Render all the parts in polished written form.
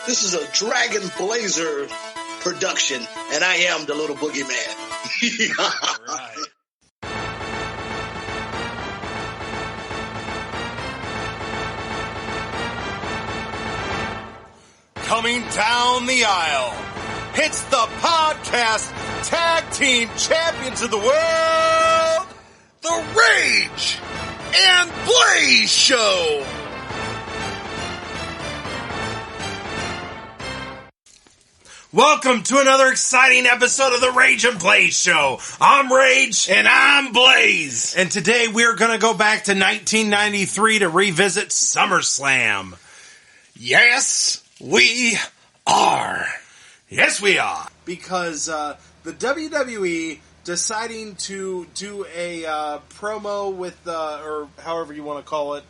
This is a Dragon Blazer production, and I am the little boogeyman. All right. Coming down the aisle, it's the podcast tag team champions of the world, the Rage and Blaze Show. Welcome to another exciting episode of the Rage and Blaze Show. I'm Rage. And I'm Blaze. And today we're going to go back to 1993 to revisit SummerSlam. Yes, we are. Yes, we are. Because the WWE deciding to do a promo with, or however you want to call it,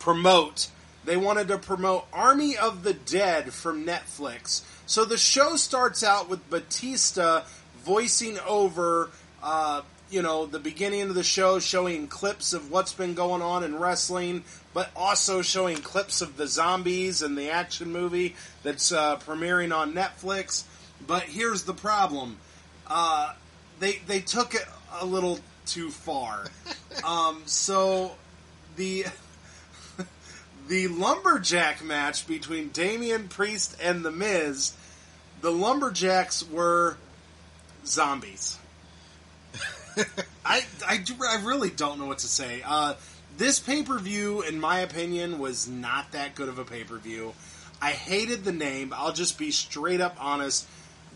promote. They wanted to promote Army of the Dead from Netflix. So the show starts out with Batista voicing over, the beginning of the show, showing clips of what's been going on in wrestling, but also showing clips of the zombies and the action movie that's premiering on Netflix. But here's the problem. They took it a little too far. So the lumberjack match between Damian Priest and The Miz, the lumberjacks were zombies. I really don't know what to say. This pay-per-view, in my opinion, was not that good of a pay-per-view. I hated the name. I'll just be straight up honest.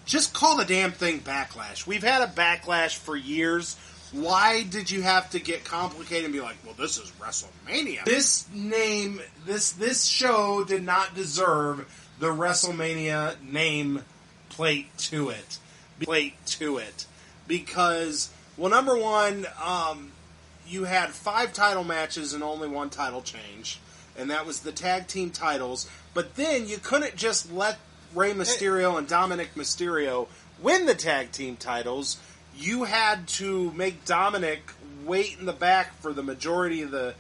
Just call the damn thing Backlash. We've had a Backlash for years. Why did you have to get complicated and be like, well, this is WrestleMania? This name, this show did not deserve the WrestleMania name plate to it. Because, well, number one, you had 5 title matches and only 1 title change. And that was the tag team titles. But then you couldn't just let Rey Mysterio and Dominic Mysterio win the tag team titles. You had to make Dominic wait in the back for the majority of the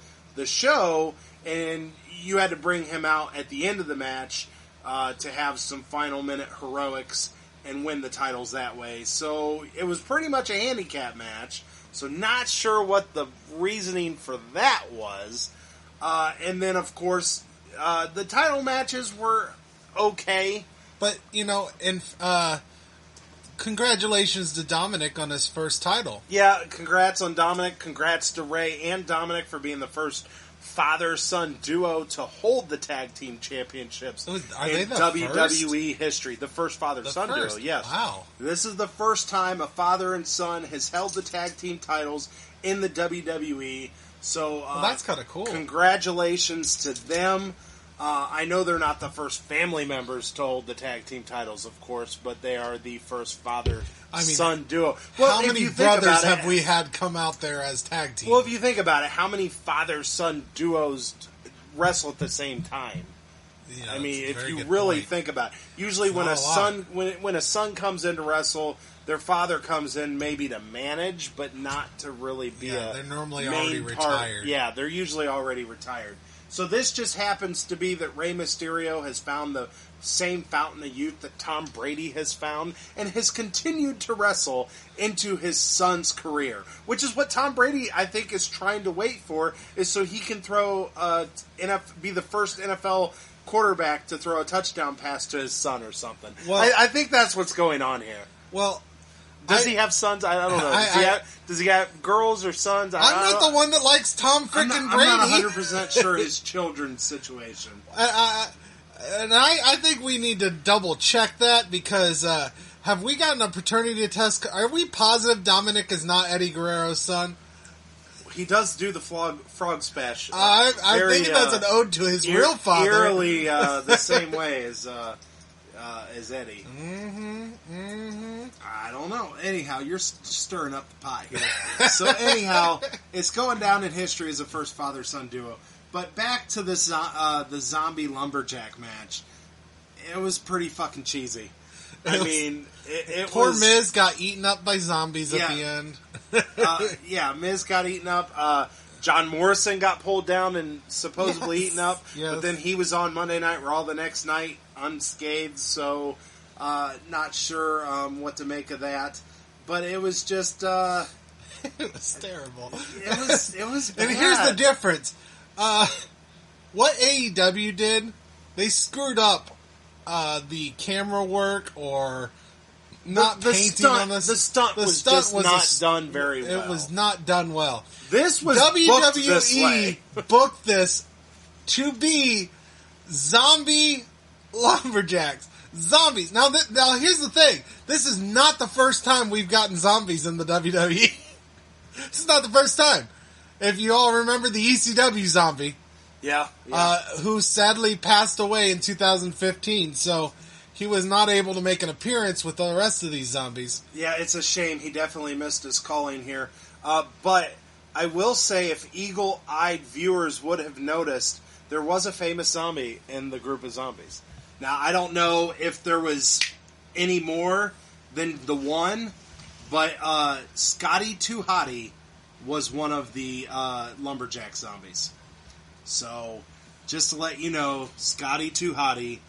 show, and you had to bring him out at the end of the match to have some final minute heroics and win the titles that way. So it was pretty much a handicap match. So not sure what the reasoning for that was. And then, of course, the title matches were okay. But, congratulations to Dominic on his first title. Yeah, congrats on Dominic. Congrats to Rey and Dominic for being the first father-son duo to hold the tag team championships in WWE history. The first father-son duo, yes. Wow. This is the first time a father and son has held the tag team titles in the WWE. So that's kind of cool. Congratulations to them. I know they're not the first family members to hold the tag team titles, of course, but they are the first father-son duo. Well, how many brothers have we had come out there as tag team? Well, if you think about it, how many father-son duos wrestle at the same time? Yeah, I mean, if you really think about it. Usually when a son comes in to wrestle, their father comes in maybe to manage, but not to really be they're normally already retired. Yeah, they're usually already retired. So this just happens to be that Rey Mysterio has found the same fountain of youth that Tom Brady has found and has continued to wrestle into his son's career, which is what Tom Brady, I think, is trying to wait for, is so he can be the first NFL quarterback to throw a touchdown pass to his son or something. Well, I think that's what's going on here. Well, does he have sons? I don't know. Does he have girls or sons? I'm not the one that likes Tom freaking Brady. I'm not 100% sure his children's situation. And I think we need to double check that because have we gotten a paternity test? Are we positive Dominic is not Eddie Guerrero's son? He does do the frog splash. I think that's an ode to his real father. Eerily the same way as Eddie. I don't know. Anyhow, you're stirring up the pot here. So anyhow, it's going down in history as a first father-son duo. But back to the zombie lumberjack match. It was pretty fucking cheesy. Poor Miz got eaten up by zombies at the end. Miz got eaten up. John Morrison got pulled down and supposedly eaten up, Yes. but then he was on Monday Night Raw the next night unscathed, so not sure what to make of that. But it was just... It was terrible. It was bad. And here's the difference. What AEW did, they screwed up the camera work or not the painting stunt, on this. The stunt was just not done very well. It was not done well. This was booked this way. booked this to be zombie lumberjacks. Zombies. Now here's the thing. This is not the first time we've gotten zombies in the WWE. This is not the first time. If you all remember the ECW zombie. Yeah. Who sadly passed away in 2015, so he was not able to make an appearance with the rest of these zombies. Yeah, it's a shame. He definitely missed his calling here. But I will say, if eagle-eyed viewers would have noticed, there was a famous zombie in the group of zombies. Now, I don't know if there was any more than the one, but Scotty Too Hottie was one of the lumberjack zombies. So, just to let you know, Scotty Too Hottie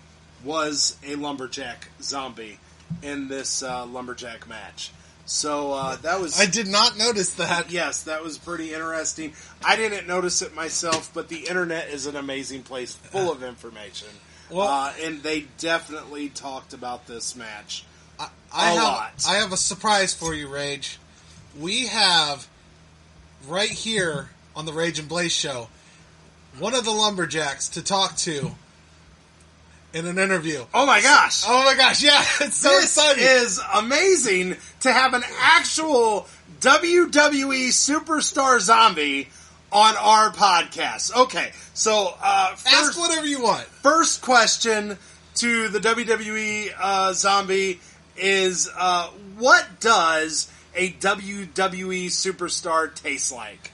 was a lumberjack zombie in this lumberjack match. So, that was... I did not notice that. Yes, that was pretty interesting. I didn't notice it myself, but the internet is an amazing place full of information. Well, and they definitely talked about this match I lot. I have a surprise for you, Rage. We have, right here on the Rage and Blaze show, one of the lumberjacks to talk to in an interview. Oh my gosh! Oh my gosh, yeah, it's so exciting. This is amazing to have an actual WWE superstar zombie on our podcast. Okay, so ask whatever you want. First question to the WWE zombie is, what does a WWE superstar taste like?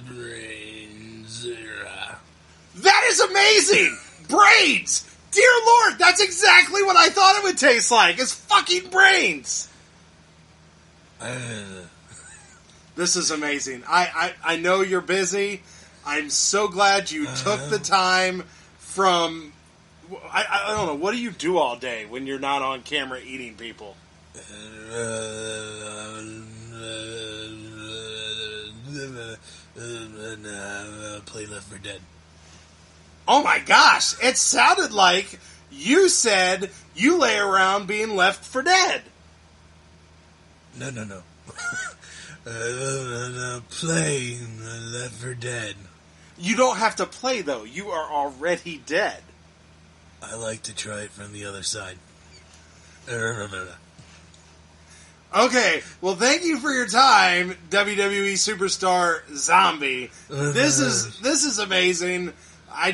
Brains. That is amazing! Brains! Dear Lord, that's exactly what I thought it would taste like, is fucking brains! This is amazing. I know you're busy. I'm so glad you took the time from... I don't know, what do you do all day when you're not on camera eating people? Play Left 4 Dead. Oh my gosh, it sounded like you said you lay around being left for dead. No. Play Left 4 Dead. You don't have to play, though. You are already dead. I like to try it from the other side. Okay, well, thank you for your time, WWE superstar zombie. This is amazing. I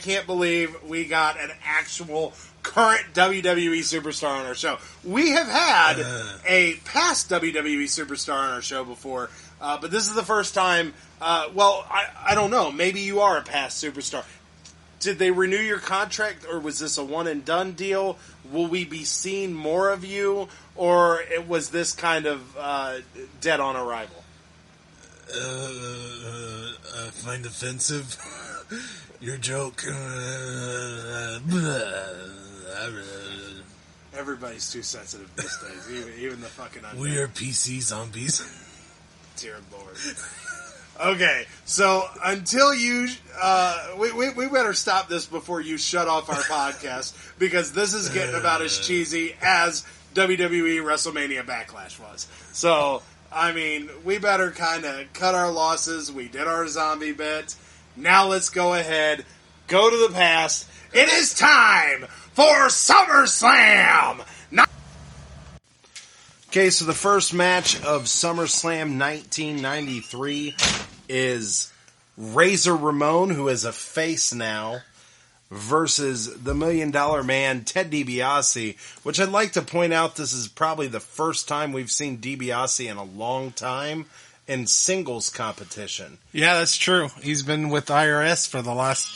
can't believe we got an actual current WWE superstar on our show. We have had a past WWE superstar on our show before, but this is the first time. I don't know. Maybe you are a past superstar. Did they renew your contract, or was this a one-and-done deal? Will we be seeing more of you, or was this kind of dead on arrival? I find offensive your joke. Everybody's too sensitive these days, even the fucking undead. We are PC zombies. Dear Lord. Okay, so until you... we better stop this before you shut off our podcast, because this is getting about as cheesy as WWE WrestleMania Backlash was. So, I mean, we better kind of cut our losses. We did our zombie bit. Now let's go ahead, go to the past. It is time for SummerSlam! Okay, so the first match of SummerSlam 1993 is Razor Ramon, who is a face now, versus the $1 Million Man, Ted DiBiase, which I'd like to point out this is probably the first time we've seen DiBiase in a long time in singles competition. Yeah, that's true. He's been with IRS for the last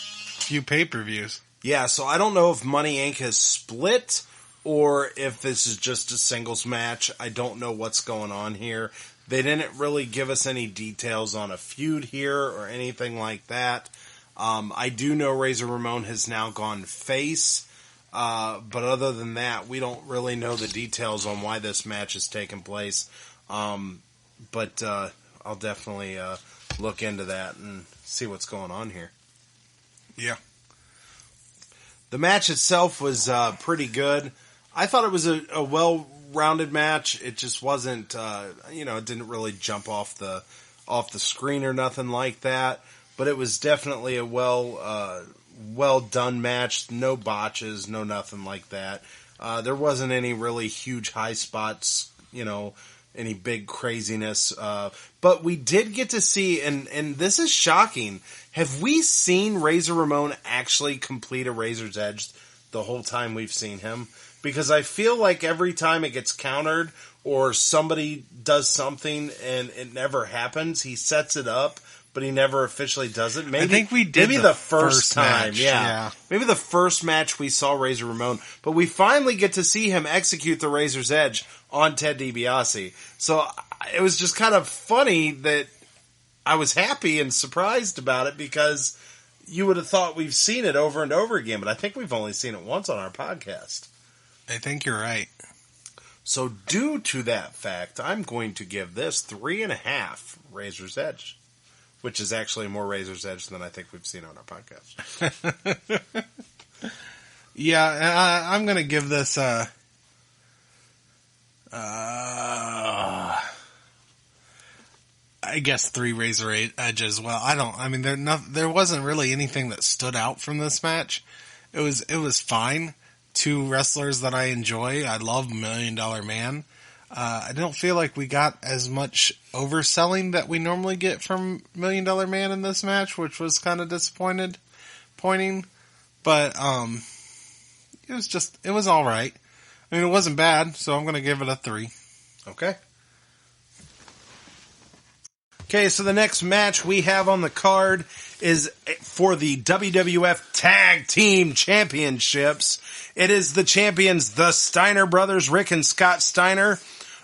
few pay-per-views. Yeah, so I don't know if Money Inc. has split or if this is just a singles match. I don't know what's going on here. They didn't really give us any details on a feud here or anything like that. I do know Razor Ramon has now gone face, but other than that, we don't really know the details on why this match is taking place. But I'll definitely look into that and see what's going on here. Yeah. The match itself was pretty good. I thought it was a well-rounded match. It just wasn't, it didn't really jump off the screen or nothing like that. But it was definitely a well done match. No botches, no nothing like that. There wasn't any really huge high spots, any big craziness. But we did get to see, and this is shocking. Have we seen Razor Ramon actually complete a Razor's Edge the whole time we've seen him? Because I feel like every time it gets countered or somebody does something and it never happens, he sets it up, but he never officially does it. Maybe, I think we did maybe the first time. match. Yeah. Maybe the first match we saw Razor Ramon, but we finally get to see him execute the Razor's Edge on Ted DiBiase. So it was just kind of funny that I was happy and surprised about it, because you would have thought we've seen it over and over again, but I think we've only seen it once on our podcast. I think you're right. So due to that fact, I'm going to give this 3.5 Razor's Edge, which is actually more Razor's Edge than I think we've seen on our podcast. Yeah, I'm going to give this I guess 3 Razor Edge as well. There wasn't really anything that stood out from this match. It was fine. 2 wrestlers that I enjoy. I love $1 Million Man. I don't feel like we got as much overselling that we normally get from $1 Million Man in this match, which was kind of disappointing. But it was all right. I mean, it wasn't bad, so I'm going to give it a 3. Okay. Okay, so the next match we have on the card is for the WWF Tag Team Championships. It is the champions, the Steiner brothers, Rick and Scott Steiner,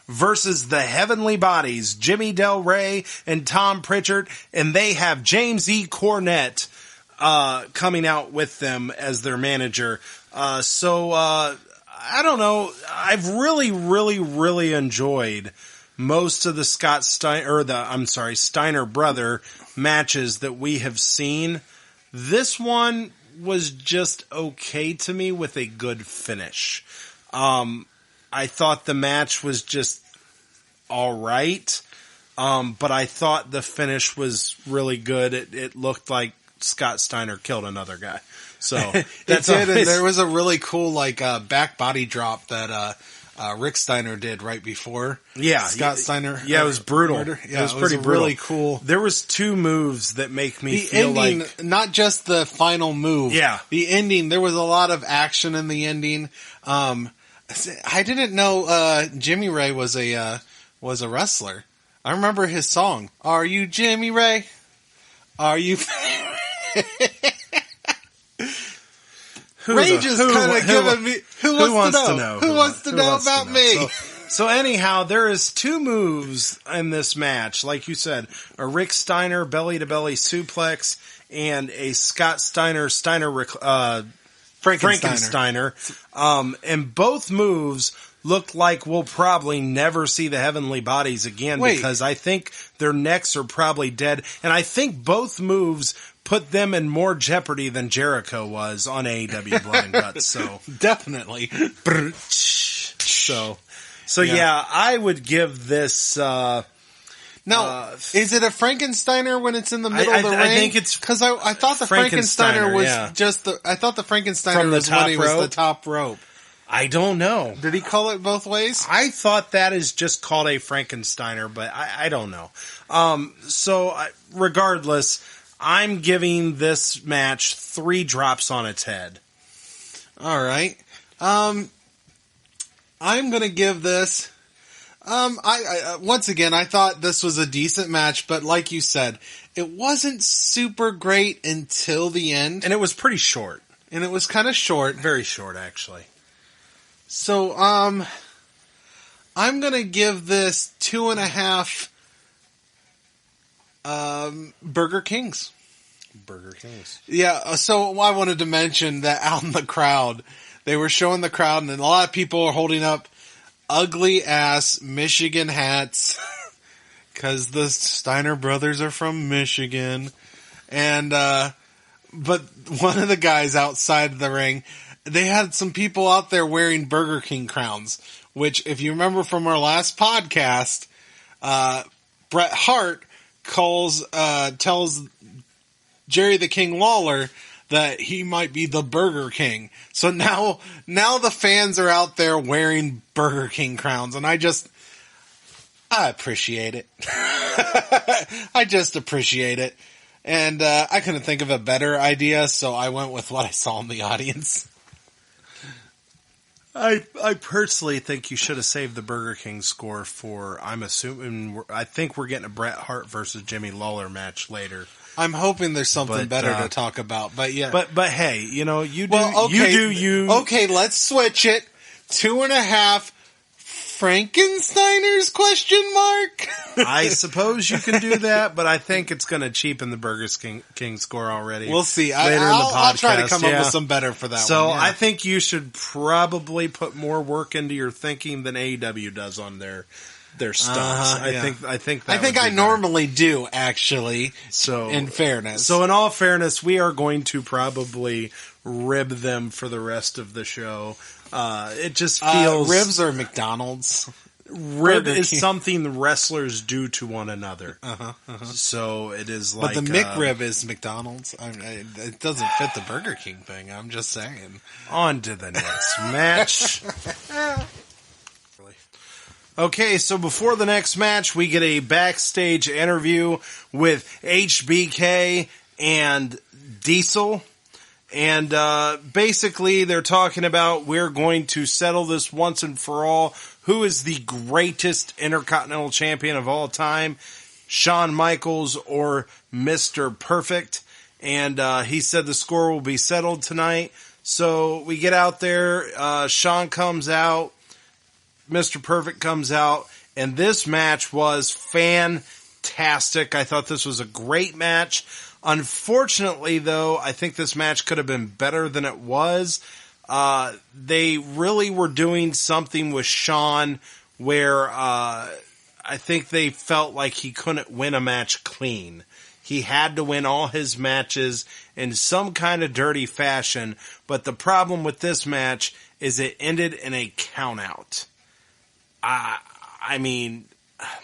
versus the Heavenly Bodies, Jimmy Del Rey and Tom Pritchard, and they have James E. Cornette coming out with them as their manager. I don't know. I've really, really, really enjoyed most of the Steiner brother matches that we have seen. This one was just okay to me with a good finish. I thought the match was just alright, but I thought the finish was really good. It looked like Scott Steiner killed another guy. So that's it. And there was a really cool back body drop that Rick Steiner did right before. Yeah, Scott Steiner. Yeah, it was brutal. Yeah, it was pretty brutal. Really cool. There was 2 moves that make me the feel ending, like not just the final move. Yeah, the ending. There was a lot of action in the ending. I didn't know Jimmy Ray was a wrestler. I remember his song. Are you Jimmy Ray? Are you? Ray just kind of giving me. Who wants to know? Who wants to know about me? So anyhow, there is 2 moves in this match. Like you said, a Rick Steiner belly-to-belly suplex and a Scott Steiner Frankensteiner. And both moves look like we'll probably never see the Heavenly Bodies again, because I think their necks are probably dead. And I think both moves put them in more jeopardy than Jericho was on AEW Blood and Guts. So definitely. So yeah, I would give this. Now, is it a Frankensteiner when it's in the middle of the ring? I think it's because I thought the Frankensteiner was just the. I thought the Frankensteiner was when he was the top rope. I don't know. Did he call it both ways? I thought that is just called a Frankensteiner, but I don't know. Regardless, I'm giving this match 3 drops on its head. All right. I'm going to give this. Once again, I thought this was a decent match, but like you said, it wasn't super great until the end. And it was pretty short. And it was kind of short. Very short, actually. So, I'm gonna give this 2.5 Burger Kings. Burger Kings. Yeah, so I wanted to mention that out in the crowd, they were showing the crowd, and a lot of people are holding up ugly ass Michigan hats because the Steiner brothers are from Michigan. And, but one of the guys outside the ring, they had some people out there wearing Burger King crowns, which, if you remember from our last podcast, Bret Hart tells Jerry the King Lawler that he might be the Burger King. So now the fans are out there wearing Burger King crowns, and I appreciate it. I just appreciate it. And I couldn't think of a better idea, so I went with what I saw in the audience. I personally think you should have saved the Burger King score for, I think we're getting a Bret Hart versus Jimmy Lawler match later. I'm hoping there's something better to talk about, but yeah. But hey, you know, you do you. Okay, let's switch it. 2.5 Frankensteiners ? I suppose you can do that, but I think it's going to cheapen the Burger King score already. We'll see. Later in the podcast. I'll try to come up with some better for that one. So I think you should probably put more work into your thinking than AEW does on their stunts. I think I normally do, actually. So in fairness. So in all fairness, we are going to probably rib them for the rest of the show. It just feels ribs are McDonald's. Rib is something wrestlers do to one another. So it is like, but the McRib is McDonald's. It doesn't fit the Burger King thing. I'm just saying. On to the next match. Okay, so before the next match, we get a backstage interview with HBK and Diesel. And basically, they're talking about, we're going to settle this once and for all. Who is the greatest Intercontinental Champion of all time? Shawn Michaels or Mr. Perfect? And he said the score will be settled tonight. So we get out there. Shawn comes out. Mr. Perfect comes out. And this match was fantastic. I thought this was a great match. Unfortunately, though, I think this match could have been better than it was. They really were doing something with Shawn where I think they felt like he couldn't win a match clean. He had to win all his matches in some kind of dirty fashion. But the problem with this match is it ended in a countout. I mean,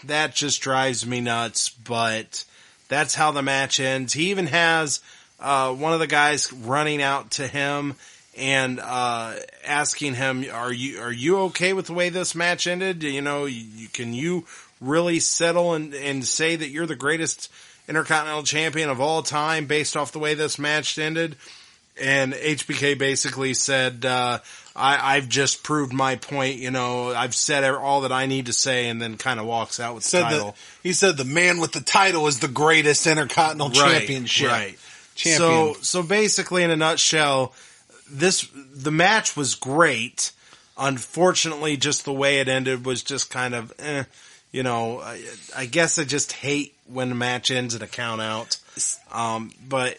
that just drives me nuts, but that's how the match ends. He even has one of the guys running out to him and asking him, "Are you okay with the way this match ended? You know, can you really settle and say that you're the greatest Intercontinental Champion of all time based off the way this match ended?" And HBK basically said, I've just proved my point, you know, I've said all that I need to say, and then kind of walks out with the title. He said the man with the title is the greatest Intercontinental Championship. Right. Champion. So basically, in a nutshell, the match was great. Unfortunately, just the way it ended was just kind of, you know, I guess I just hate when a match ends in a count out. But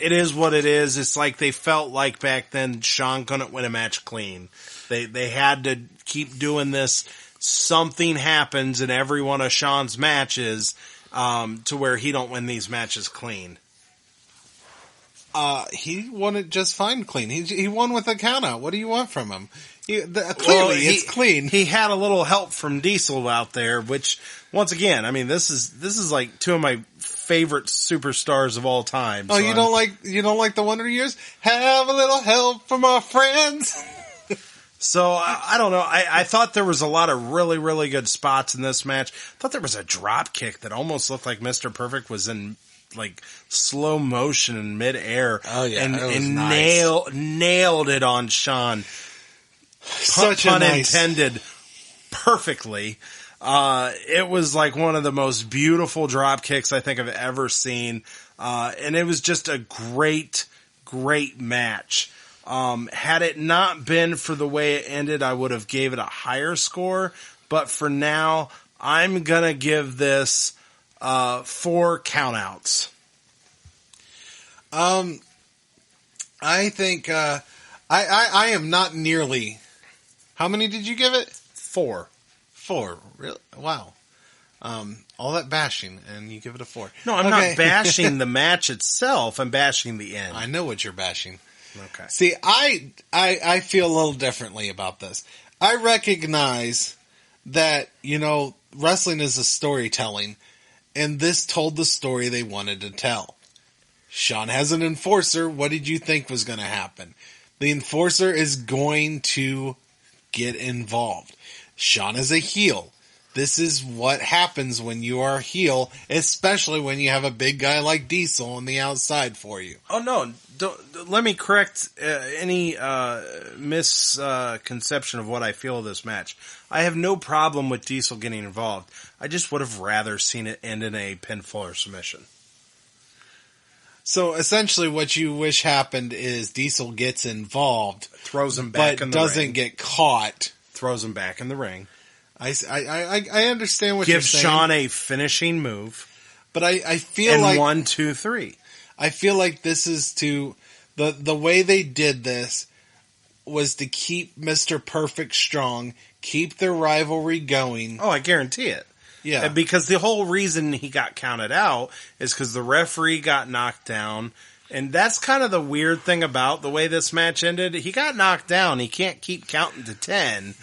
it is what it is. It's like they felt like back then Shawn couldn't win a match clean. They had to keep doing this. Something happens in every one of Shawn's matches to where he don't win these matches clean. He won it just fine clean. He won with a count out. What do you want from him? Clearly, it's clean. He had a little help from Diesel out there, which, once again, I mean, this is like two of my favorite superstars of all time. Oh, so you don't like the Wonder Years? Have a little help from our friends. So I don't know. I thought there was a lot of really, really good spots in this match. I thought there was a drop kick that almost looked like Mr. Perfect was in like slow motion in midair. Oh yeah, and nice. nailed it on Shawn. Such pun a nice. intended, perfectly. It was like one of the most beautiful drop kicks I think I've ever seen. And it was just a great, great match. Had it not been for the way it ended, I would have gave it a higher score. But for now, I'm going to give this 4 countouts. I think I am not nearly. How many did you give it? 4. 4. Really? Wow. All that bashing, and you give it a 4. No, I'm not bashing the match itself. I'm bashing the end. I know what you're bashing. Okay. See, I feel a little differently about this. I recognize that, wrestling is a storytelling, and this told the story they wanted to tell. Sean has an enforcer. What did you think was going to happen? The enforcer is going to get involved. Sean is a heel. This is what happens when you are a heel, especially when you have a big guy like Diesel on the outside for you. Oh, no. Let me correct any misconception of what I feel of this match. I have no problem with Diesel getting involved. I just would have rather seen it end in a pinfall or submission. So essentially what you wish happened is Diesel gets involved, throws him back in the ring, but doesn't get caught. Throws him back in the ring. I understand what you're saying. Gives Sean a finishing move. But I feel like 1, 2, 3. I feel like this is the way they did this was to keep Mr. Perfect strong, keep their rivalry going. Oh, I guarantee it. Yeah. Because the whole reason he got counted out is because the referee got knocked down. And that's kind of the weird thing about the way this match ended. He got knocked down. He can't keep counting to 10.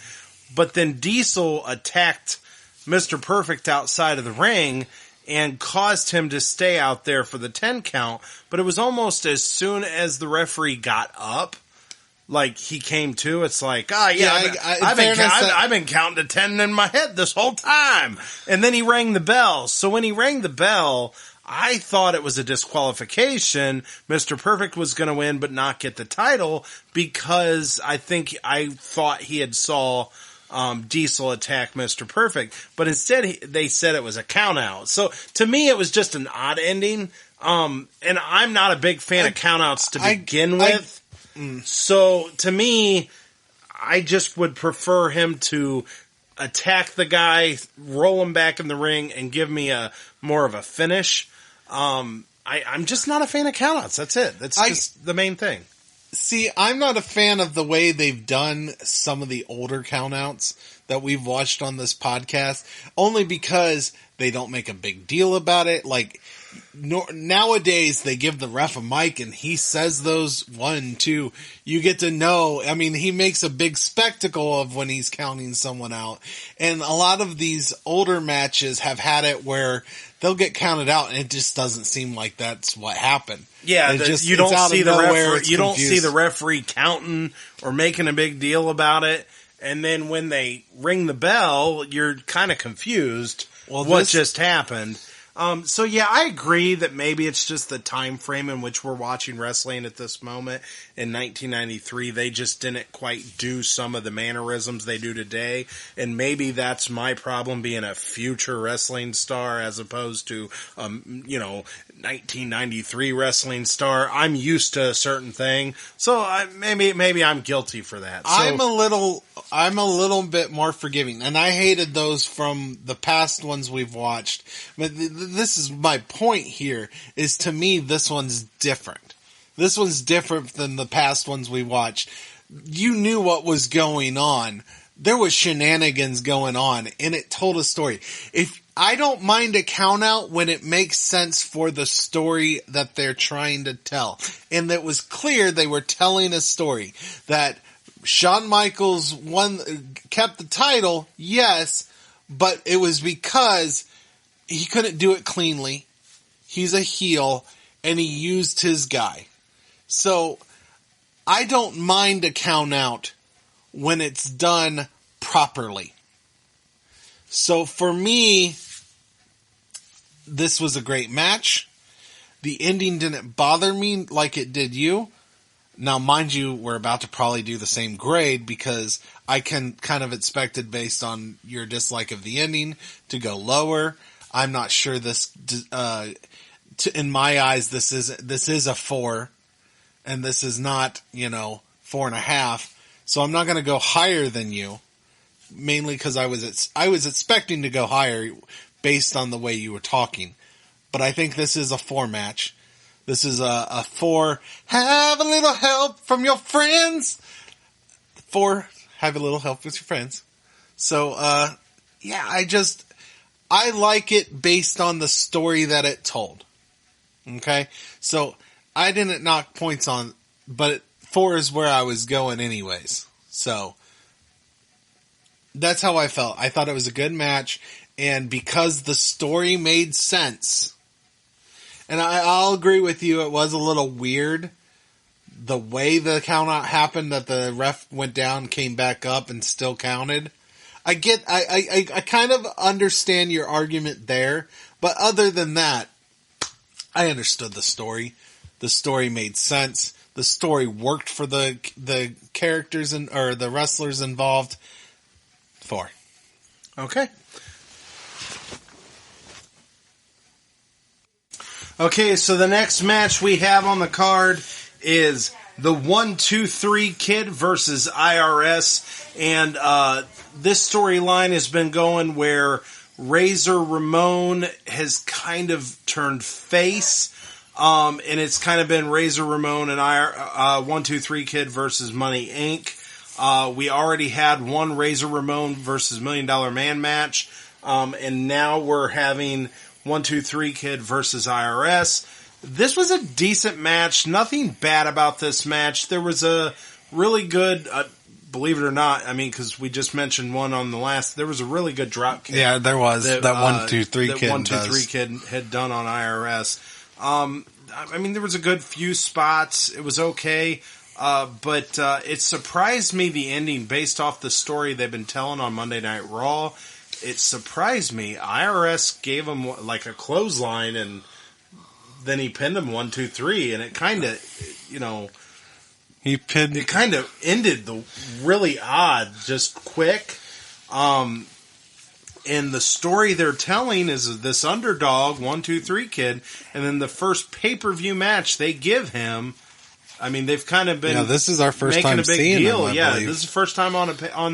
But then Diesel attacked Mr. Perfect outside of the ring and caused him to stay out there for the 10 count. But it was almost as soon as the referee got up, like he came to, it's like, I've been counting to 10 in my head this whole time. And then he rang the bell. So when he rang the bell, I thought it was a disqualification. Mr. Perfect was going to win but not get the title because I thought he had saw Diesel attack Mr. Perfect, but instead they said it was a count out. So to me, it was just an odd ending. And I'm not a big fan of countouts to begin with. So to me, I just would prefer him to attack the guy, roll him back in the ring, and give me a more of a finish. I'm just not a fan of countouts. That's it. That's just the main thing. See, I'm not a fan of the way they've done some of the older countouts that we've watched on this podcast, only because they don't make a big deal about it. Like, nowadays, they give the ref a mic and he says those 1, 2. You get to know. I mean, he makes a big spectacle of when he's counting someone out. And a lot of these older matches have had it where they'll get counted out and it just doesn't seem like that's what happened. Yeah, you don't see the referee counting or making a big deal about it. And then when they ring the bell, you're kind of confused. What just happened? So yeah, I agree that maybe it's just the time frame in which we're watching wrestling at this moment. In 1993, they just didn't quite do some of the mannerisms they do today. And maybe that's my problem being a future wrestling star as opposed to, 1993 wrestling star. I'm used to a certain thing. So maybe I'm guilty for that. So, I'm a little bit more forgiving, and I hated those from the past ones we've watched. But this is my point here, is to me, this one's different. This one's different than the past ones we watched. You knew what was going on. There was shenanigans going on, and it told a story. If I don't mind a count out when it makes sense for the story that they're trying to tell. And it was clear they were telling a story that Shawn Michaels kept the title, yes, but it was because he couldn't do it cleanly. He's a heel, and he used his guy. So I don't mind a count out when it's done properly. So for me, this was a great match. The ending didn't bother me like it did you. Now, mind you, we're about to probably do the same grade because I can kind of expected based on your dislike of the ending to go lower. I'm not sure this, in my eyes, this is a 4, and this is not, 4.5. So I'm not going to go higher than you, mainly because I was expecting to go higher based on the way you were talking. But I think this is a 4 match. This is a 4. Have a little help from your friends. 4. Have a little help with your friends. So, yeah, I like it based on the story that it told. Okay? So, I didn't knock points on, but 4 is where I was going anyways. So, that's how I felt. I thought it was a good match, and because the story made sense, and I'll agree with you, it was a little weird, the way the count out happened, that the ref went down, came back up, and still counted. I kind of understand your argument there, but other than that, I understood the story. The story made sense. The story worked for the characters or the wrestlers involved. 4. Okay. Okay, so the next match we have on the card is the 1-2-3 Kid versus IRS. And this storyline has been going where Razor Ramon has kind of turned face. And it's kind of been Razor Ramon and 1-2-3 Kid versus Money Inc. We already had one Razor Ramon versus $1 Million Man match. And now we're having 1-2-3 Kid versus IRS. This was a decent match. Nothing bad about this match. There was a really good, believe it or not, I mean, because we just mentioned one on the last, there was a really good drop kick. Yeah, there was. That 1-2-3 Kid 1-2-3 Kid had done on IRS. I mean, there was a good few spots. It was okay. But it surprised me, the ending, based off the story they've been telling on Monday Night Raw. It surprised me. IRS gave him like a clothesline, and then he pinned him 1-2-3, and it kind of, you know, it kind of ended the really odd, just quick. And the story they're telling is this underdog 1-2-3 Kid, and then the first pay-per-view match they give him. I mean, they've kind of been. Yeah, this is our first making time a big seeing deal. him. Yeah, believe. this is the first time on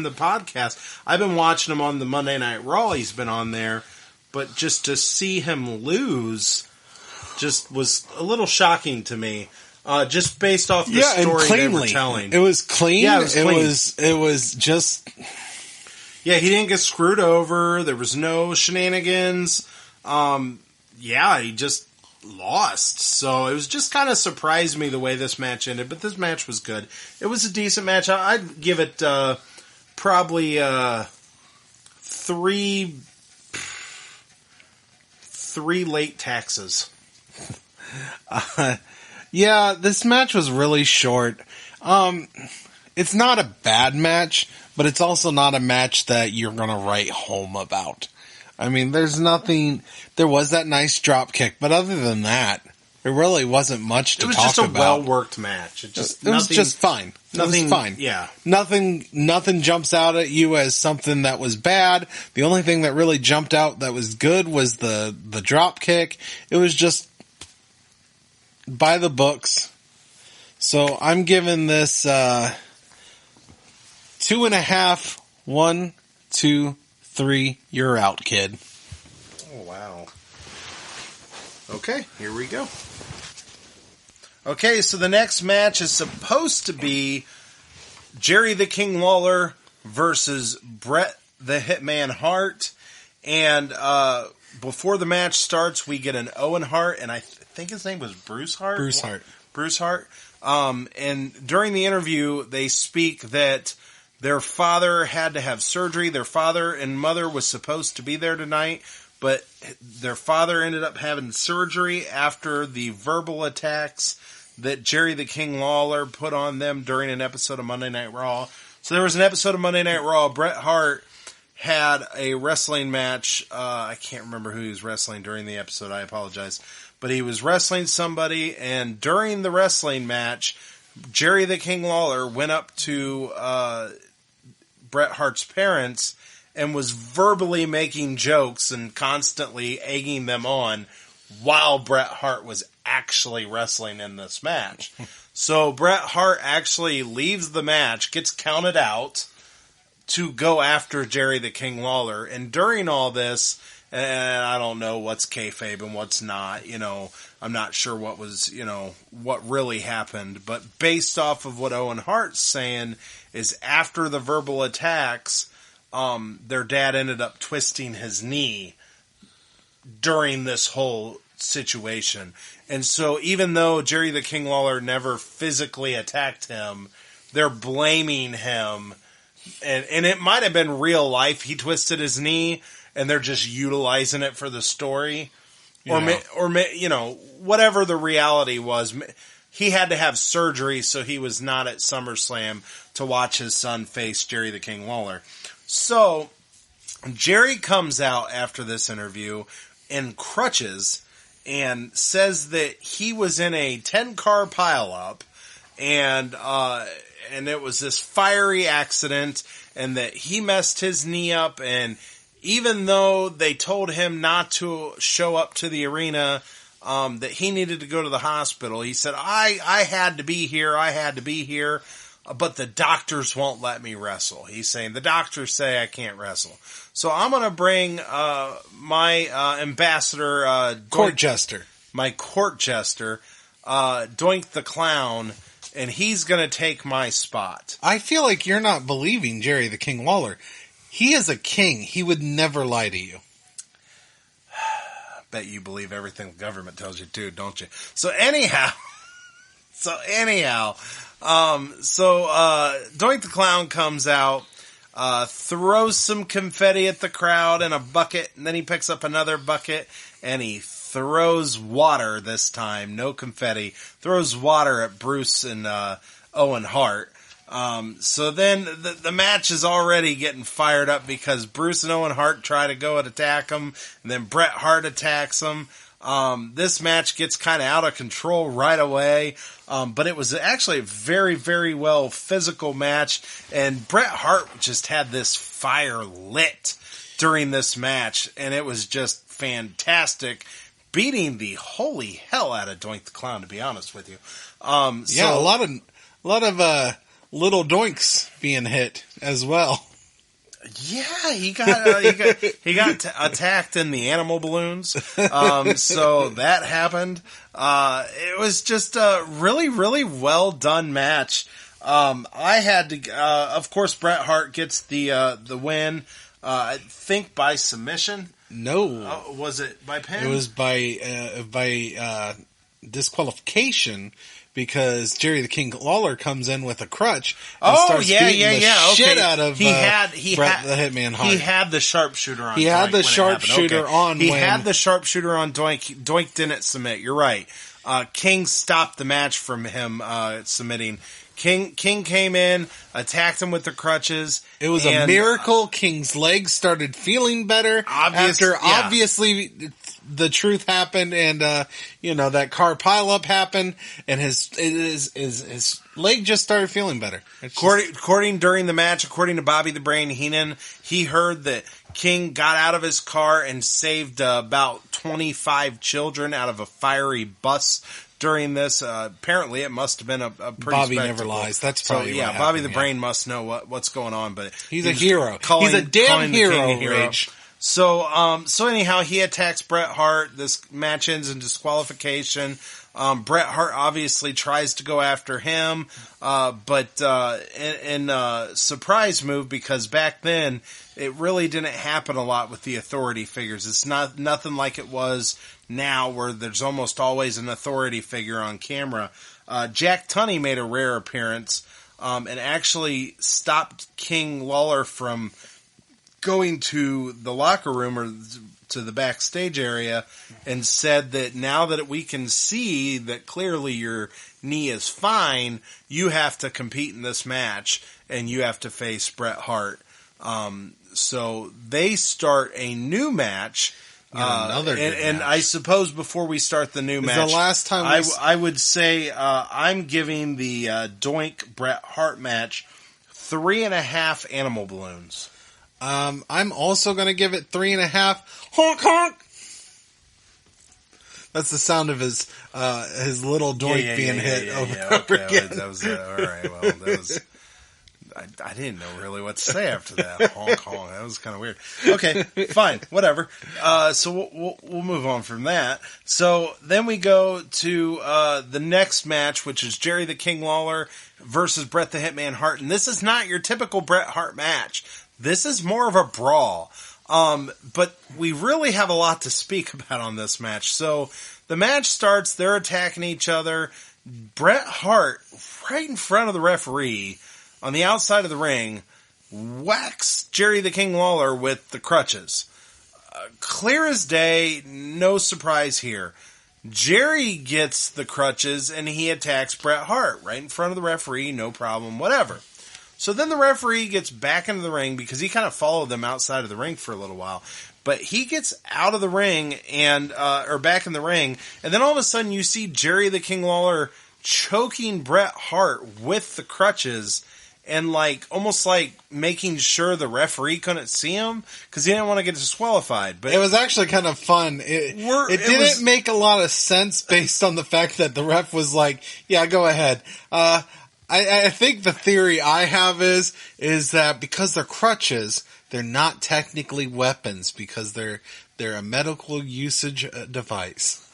the podcast. I've been watching him on the Monday Night Raw. He's been on there, but just to see him lose, just was a little shocking to me. Just based off the story they were telling. It was clean. Yeah, it was clean. It was just. Yeah, he didn't get screwed over. There was no shenanigans. Yeah, he just lost. So it was just kind of surprised me the way this match ended, but this match was good. It was a decent match. I'd give it probably 3 late taxes. Yeah, this match was really short. It's not a bad match, but it's also not a match that you're going to write home about. I mean, there was that nice drop kick, but other than that, there really wasn't much to talk about. It was just a well-worked match. It was just fine. Nothing, it was fine. Yeah. Nothing jumps out at you as something that was bad. The only thing that really jumped out that was good was the drop kick. It was just by the books. So I'm giving this 2.5. 1, 2, 3. You're out, kid. Oh, wow. Okay, here we go. Okay, so the next match is supposed to be Jerry the King Lawler versus Bret the Hitman Hart. And before the match starts, we get an Owen Hart, and I think his name was Bruce Hart? Bruce Hart. And during the interview, they speak that their father had to have surgery. Their father and mother was supposed to be there tonight, but their father ended up having surgery after the verbal attacks that Jerry the King Lawler put on them during an episode of Monday Night Raw. So there was an episode of Monday Night Raw. Bret Hart had a wrestling match. I can't remember who he was wrestling during the episode. I apologize. But he was wrestling somebody, and during the wrestling match, Jerry the King Lawler went up to Bret Hart's parents and was verbally making jokes and constantly egging them on while Bret Hart was actually wrestling in this match. So Bret Hart actually leaves the match, gets counted out to go after Jerry the King Lawler. And during all this, and I don't know what's kayfabe and what's not, I'm not sure what was, what really happened. But based off of what Owen Hart's saying is after the verbal attacks, their dad ended up twisting his knee during this whole situation. And so even though Jerry the King Lawler never physically attacked him, they're blaming him. And it might have been real life. He twisted his knee and they're just utilizing it for the story. Yeah. Or whatever the reality was. He had to have surgery, so he was not at SummerSlam to watch his son face Jerry the King Lawler. So Jerry comes out after this interview in crutches and says that he was in a 10-car pileup and it was this fiery accident and that he messed his knee up, and even though they told him not to show up to the arena, that he needed to go to the hospital, he said, I had to be here, but the doctors won't let me wrestle. He's saying, the doctors say I can't wrestle. So I'm going to bring my ambassador, court jester, Doink the Clown, and he's going to take my spot. I feel like you're not believing Jerry the King Lawler. He is a king. He would never lie to you. Bet you believe everything the government tells you too, don't you? So anyhow, Doink the Clown comes out, throws some confetti at the crowd in a bucket, and then he picks up another bucket, and he throws water this time. No confetti. Throws water at Bruce and Owen Hart. So then the match is already getting fired up because Bruce and Owen Hart try to go and attack him, and then Bret Hart attacks him. This match gets kind of out of control right away, but it was actually a very, very well physical match, and Bret Hart just had this fire lit during this match, and it was just fantastic, beating the holy hell out of Doink the Clown, to be honest with you. A lot of little doinks being hit as well. Yeah, he got attacked in the animal balloons. So that happened. It was just a really, really well done match. I had to, of course, Bret Hart gets the win. I think by submission. No, was it by pin? It was by disqualification. Because Jerry the King Lawler comes in with a crutch and starts beating the shit out of Bret the Hitman Hart. He had the sharpshooter on. He had the sharpshooter on. He had the sharpshooter on Doink. Doink didn't submit. You're right. King stopped the match from him submitting. King came in, attacked him with the crutches. It was a miracle. King's legs started feeling better after obviously the truth happened, and that car pileup happened, and his leg just started feeling better. According during the match, according to Bobby the Brain Heenan, he heard that King got out of his car and saved about 25 children out of a fiery bus. During this, apparently it must have been a pretty Bobby spectacle. Never lies. That's probably what Bobby the Brain must know what's going on, but he's a hero. He's a damn hero, Rage. So anyhow, he attacks Bret Hart. This match ends in disqualification. Bret Hart obviously tries to go after him, but in a surprise move, because back then it really didn't happen a lot with the authority figures. It's nothing like it was now, where there's almost always an authority figure on camera. Jack Tunney made a rare appearance and actually stopped King Lawler from going to the locker room or to the backstage area, and said that now that we can see that clearly your knee is fine, you have to compete in this match and you have to face Bret Hart. So they start a new match. Another good and match. I suppose before we start the new match, the last time I would say I'm giving the Doink Bret Hart match 3.5 animal balloons. I'm also going to give it 3.5. Honk honk. That's the sound of his little doink being hit over and over again. That was all right. Well, that was. I didn't know really what to say after that. Honk honk. That was kind of weird. Okay, fine, whatever. So we'll move on from that. So then we go to the next match, which is Jerry the King Lawler versus Bret the Hitman Hart, and this is not your typical Bret Hart match. This is more of a brawl. But we really have a lot to speak about on this match. So the match starts. They're attacking each other. Bret Hart, right in front of the referee, on the outside of the ring, whacks Jerry the King Lawler with the crutches. Clear as day, no surprise here. Jerry gets the crutches and he attacks Bret Hart right in front of the referee, no problem, whatever. So then the referee gets back into the ring because he kind of followed them outside of the ring for a little while. But he gets out of the ring or back in the ring, and then all of a sudden you see Jerry the King Lawler choking Bret Hart with the crutches, and almost making sure the referee couldn't see him because he didn't want to get disqualified. But it was actually kind of fun. It didn't make a lot of sense based on the fact that the ref was like, "Yeah, go ahead." I think the theory I have is that because they're crutches, they're not technically weapons because they're a medical usage device.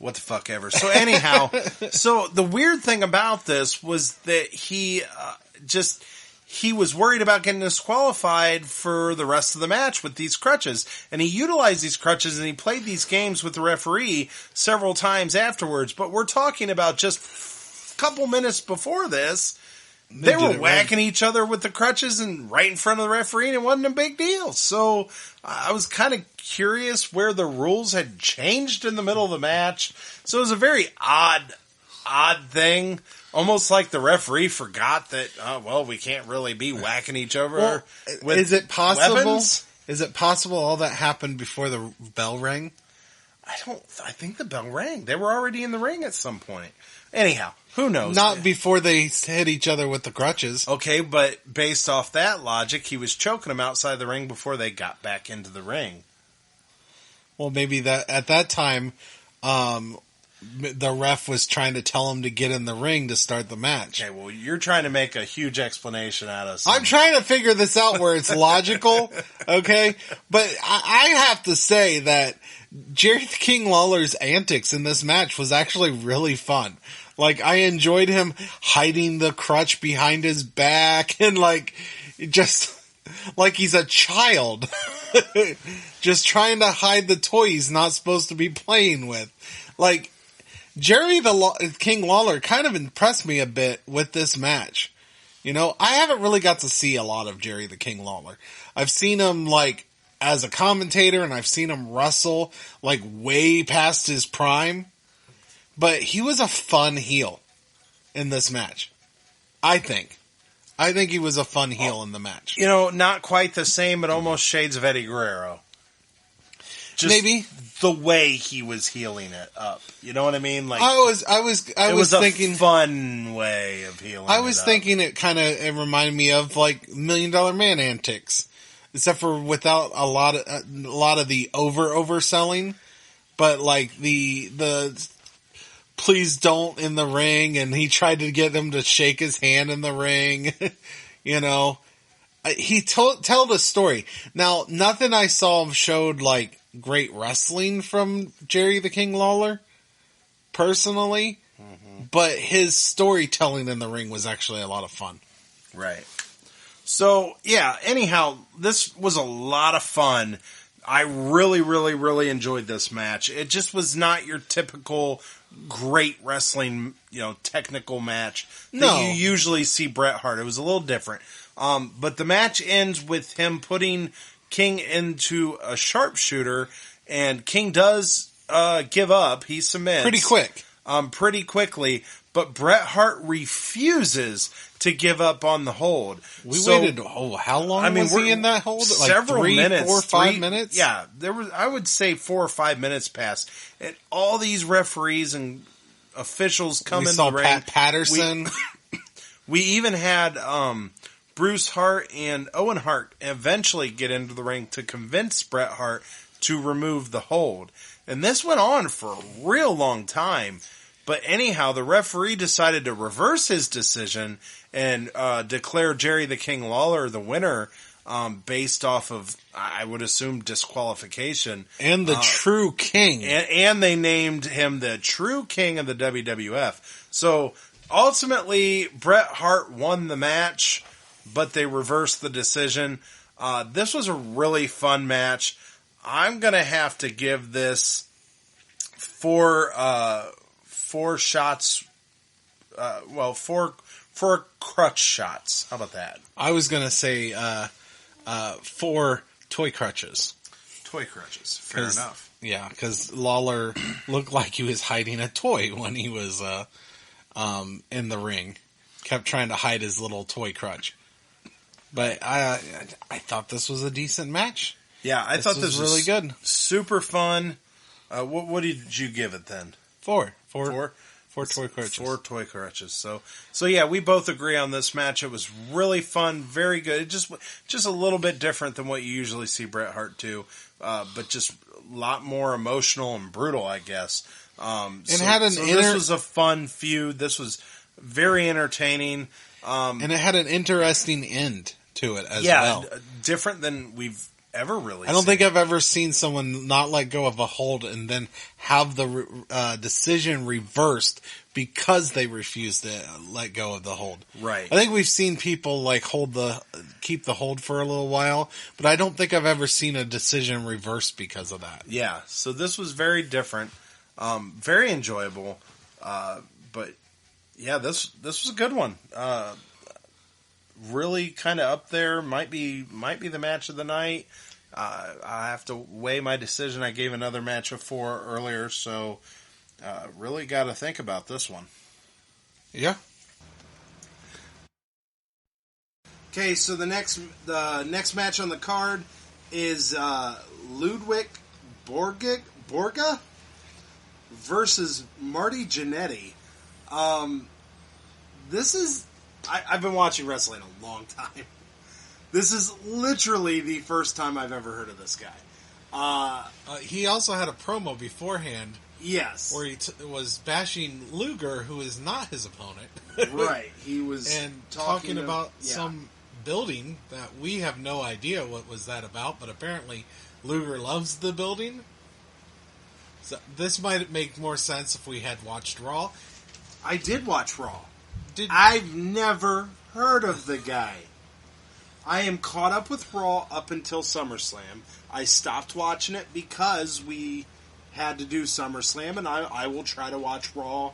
What the fuck ever. So anyhow, so the weird thing about this was that he was worried about getting disqualified for the rest of the match with these crutches. And he utilized these crutches and he played these games with the referee several times afterwards. But we're talking about just a couple minutes before this. They were whacking each other with the crutches and right in front of the referee, and it wasn't a big deal. So I was kind of curious where the rules had changed in the middle of the match. So it was a very odd thing. Almost like the referee forgot that, we can't really be whacking each other with is it possible? Weapons. Is it possible all that happened before the bell rang? I think the bell rang. They were already in the ring at some point. Anyhow, who knows? Not before they hit each other with the crutches. Okay, but based off that logic, he was choking them outside the ring before they got back into the ring. Well, maybe that at that time, the ref was trying to tell him to get in the ring to start the match. Okay, well, you're trying to make a huge explanation out of something. I'm trying to figure this out where it's logical, okay? But I have to say that Jerry the King Lawler's antics in this match was actually really fun. I enjoyed him hiding the crutch behind his back and just like he's a child. Just trying to hide the toy he's not supposed to be playing with. Jerry the King Lawler kind of impressed me a bit with this match. I haven't really got to see a lot of Jerry the King Lawler. I've seen him as a commentator, and I've seen him wrestle way past his prime. But he was a fun heel in this match. I think he was a fun heel in the match. Not quite the same, but almost shades of Eddie Guerrero. Just maybe the way he was healing it up. You know what I mean? I was thinking a fun way of healing. I was thinking it reminded me of $1 Million Man antics, except for without a lot of the overselling, but the please don't in the ring, and he tried to get them to shake his hand in the ring. He told a story. Now, nothing I saw showed great wrestling from Jerry the King Lawler, personally, but his storytelling in the ring was actually a lot of fun. Right. So, yeah, anyhow, this was a lot of fun. I really, really, really enjoyed this match. It just was not your typical great wrestling, technical match that you usually see Bret Hart. It was a little different. But the match ends with him putting King into a sharpshooter, and King does give up. He submits. Pretty quickly. But Bret Hart refuses to give up on the hold. We waited. How long was he in that hold? Several 3, minutes, 4, 5 minutes. Yeah, I would say 4 or 5 minutes passed, and all these referees and officials come in the ring. Pat Patterson. We even had Bruce Hart and Owen Hart eventually get into the ring to convince Bret Hart to remove the hold. And this went on for a real long time. But anyhow, the referee decided to reverse his decision and declare Jerry the King Lawler the winner based off of, I would assume, disqualification. And the true king. And they named him the true king of the WWF. So ultimately, Bret Hart won the match, but they reversed the decision. This was a really fun match. I'm going to have to give this four shots, four crutch shots. How about that? I was going to say 4 toy crutches. Toy crutches. Fair enough. Yeah, because Lawler looked like he was hiding a toy when he was in the ring. Kept trying to hide his little toy crutch. But I thought this was a decent match. Yeah, I thought this was really good. Super fun. What did you give it then? 4 Four toy crutches. 4 toy crutches. So yeah, we both agree on this match. It was really fun, very good. It just a little bit different than what you usually see Bret Hart do, but just a lot more emotional and brutal, I guess. This was a fun feud. This was very entertaining, and it had an interesting end to it as well. Yeah, different than we've ever really. I don't think I've ever seen someone not let go of a hold and then have the decision reversed because they refused to let go of the hold. Right. I think we've seen people like keep the hold for a little while, but I don't think I've ever seen a decision reversed because of that. Yeah. So this was very different, very enjoyable, but yeah, this was a good one. Really kind of up there. Might be the match of the night. I have to weigh my decision. I gave another match a 4 earlier, so really got to think about this one. Yeah. Okay, so the next match on the card is Ludwig Borga versus Marty Jannetty. This is I've been watching wrestling a long time. This is literally the first time I've ever heard of this guy. He also had a promo beforehand. Yes. Where he was bashing Luger, who is not his opponent. Right. He was and talking about some building that we have no idea what was that about, but apparently Luger loves the building. So this might make more sense if we had watched Raw. I did watch Raw. I've never heard of the guy. I am caught up with Raw up until SummerSlam. I stopped watching it because we had to do SummerSlam, and I will try to watch Raw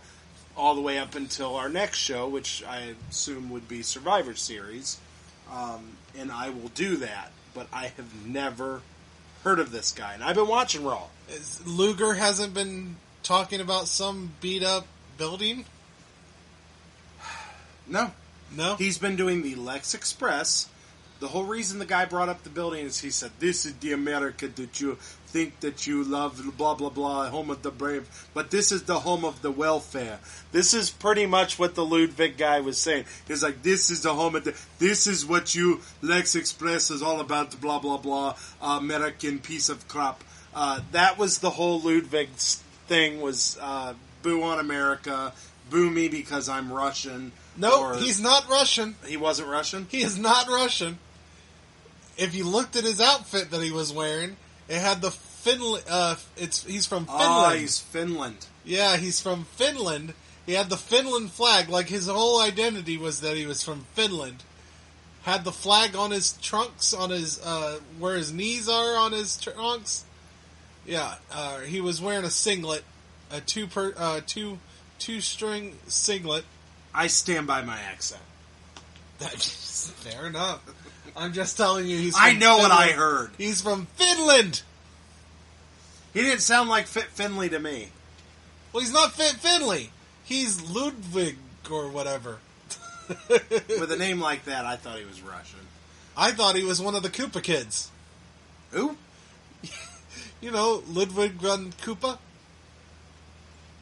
all the way up until our next show, which I assume would be Survivor Series, and I will do that. But I have never heard of this guy, and I've been watching Raw. Luger hasn't been talking about some beat-up building? No. He's been doing the Lex Express. The whole reason the guy brought up the building is he said, this is the America that you think that you love, blah, blah, blah, home of the brave, but this is the home of the welfare. This is pretty much what the Ludwig guy was saying. He's like, this is the home of this is what you, Lex Express is all about, blah, blah, blah, American piece of crap. That was the whole Ludwig thing was, boo on America, boo me because I'm Russian. No, he's not Russian. He wasn't Russian? He is not Russian. If you looked at his outfit that he was wearing, it had the Finland. He's from Finland. Oh, he's Finland. Yeah, he's from Finland. He had the Finland flag. Like his whole identity was that he was from Finland. Had the flag on his trunks, on his where his knees are on his trunks. Yeah, he was wearing a singlet, a two-string singlet. I stand by my accent. That's fair enough. I'm just telling you, he's from I know Finland. what I heard. He's from Finland! He didn't sound like Fit Finley to me. Well, he's not Fit Finley. He's Ludwig or whatever. With a name like that, I thought he was Russian. I thought he was one of the Koopa kids. Who? You know, Ludwig von Koopa?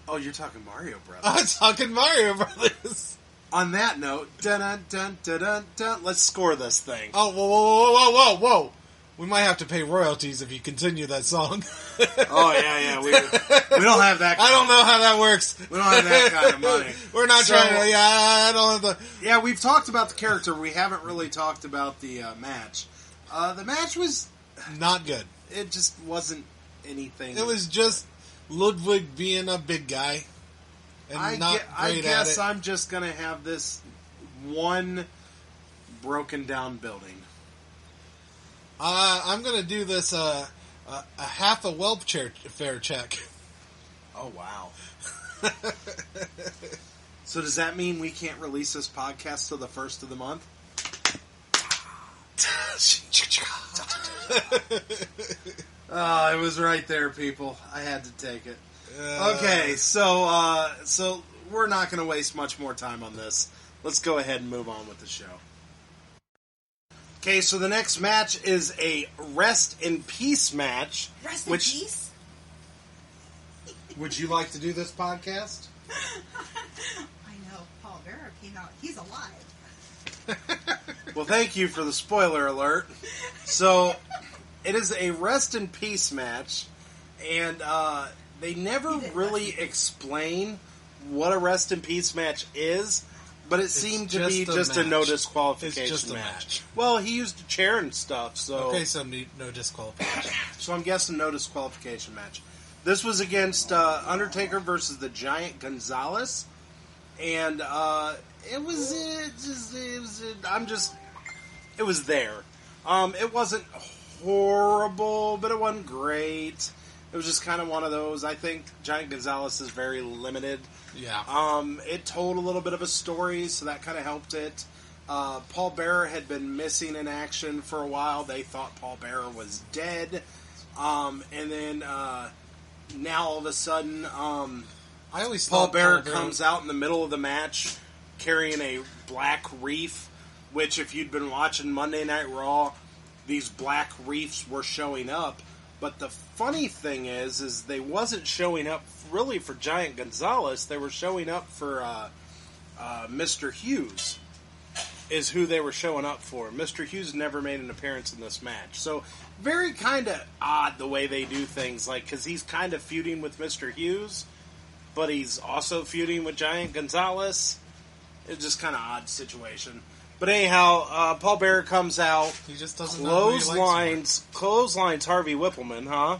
Oh, you're talking Mario Brothers. I'm talking Mario Brothers. On that note, dun dun dun dun dun. Let's score this thing. Oh, whoa. We might have to pay royalties if you continue that song. Oh, yeah. We don't have that I don't know how that works. We don't have that kind of money. We're not trying to... Yeah, I don't have the... Yeah, we've talked about the character. We haven't really talked about the match. The match was... Not good. It just wasn't anything. It was just Ludwig being a big guy. And I guess I'm just going to have this one broken down building. I'm going to do this a half a welfare check. Oh, wow. So does that mean we can't release this podcast till the first of the month? It was right there, people. I had to take it. Okay, so we're not going to waste much more time on this. Let's go ahead and move on with the show. Okay, so the next match is a Rest in Peace match. Rest in peace? Would you like to do this podcast? I know. Paul Bearer came out. He's alive. Well, thank you for the spoiler alert. So, it is a Rest in Peace match, and they never really explain what a Rest in Peace match is. But it seemed to be just a no disqualification It's just a match. Well, he used a chair and stuff, so... Okay, so no disqualification. So I'm guessing no disqualification match. This was against Undertaker versus the Giant Gonzalez, and it was there. It wasn't horrible, but it wasn't great. It was just kind of one of those. I think Giant Gonzalez is very limited. Yeah. It told a little bit of a story, so that kind of helped it. Paul Bearer had been missing in action for a while. They thought Paul Bearer was dead. And then now all of a sudden, I always Paul thought Bearer comes out in the middle of the match carrying a black reef, which if you'd been watching Monday Night Raw, these black reefs were showing up. But the funny thing is they wasn't showing up really for Giant Gonzalez. They were showing up for Mr. Hughes, is who they were showing up for. Mr. Hughes never made an appearance in this match. So very kind of odd the way they do things, like, because he's kind of feuding with Mr. Hughes, but he's also feuding with Giant Gonzalez. It's just kind of odd situation. But anyhow, Paul Bearer comes out. He just doesn't know who he likes clotheslines Harvey Whippleman, huh?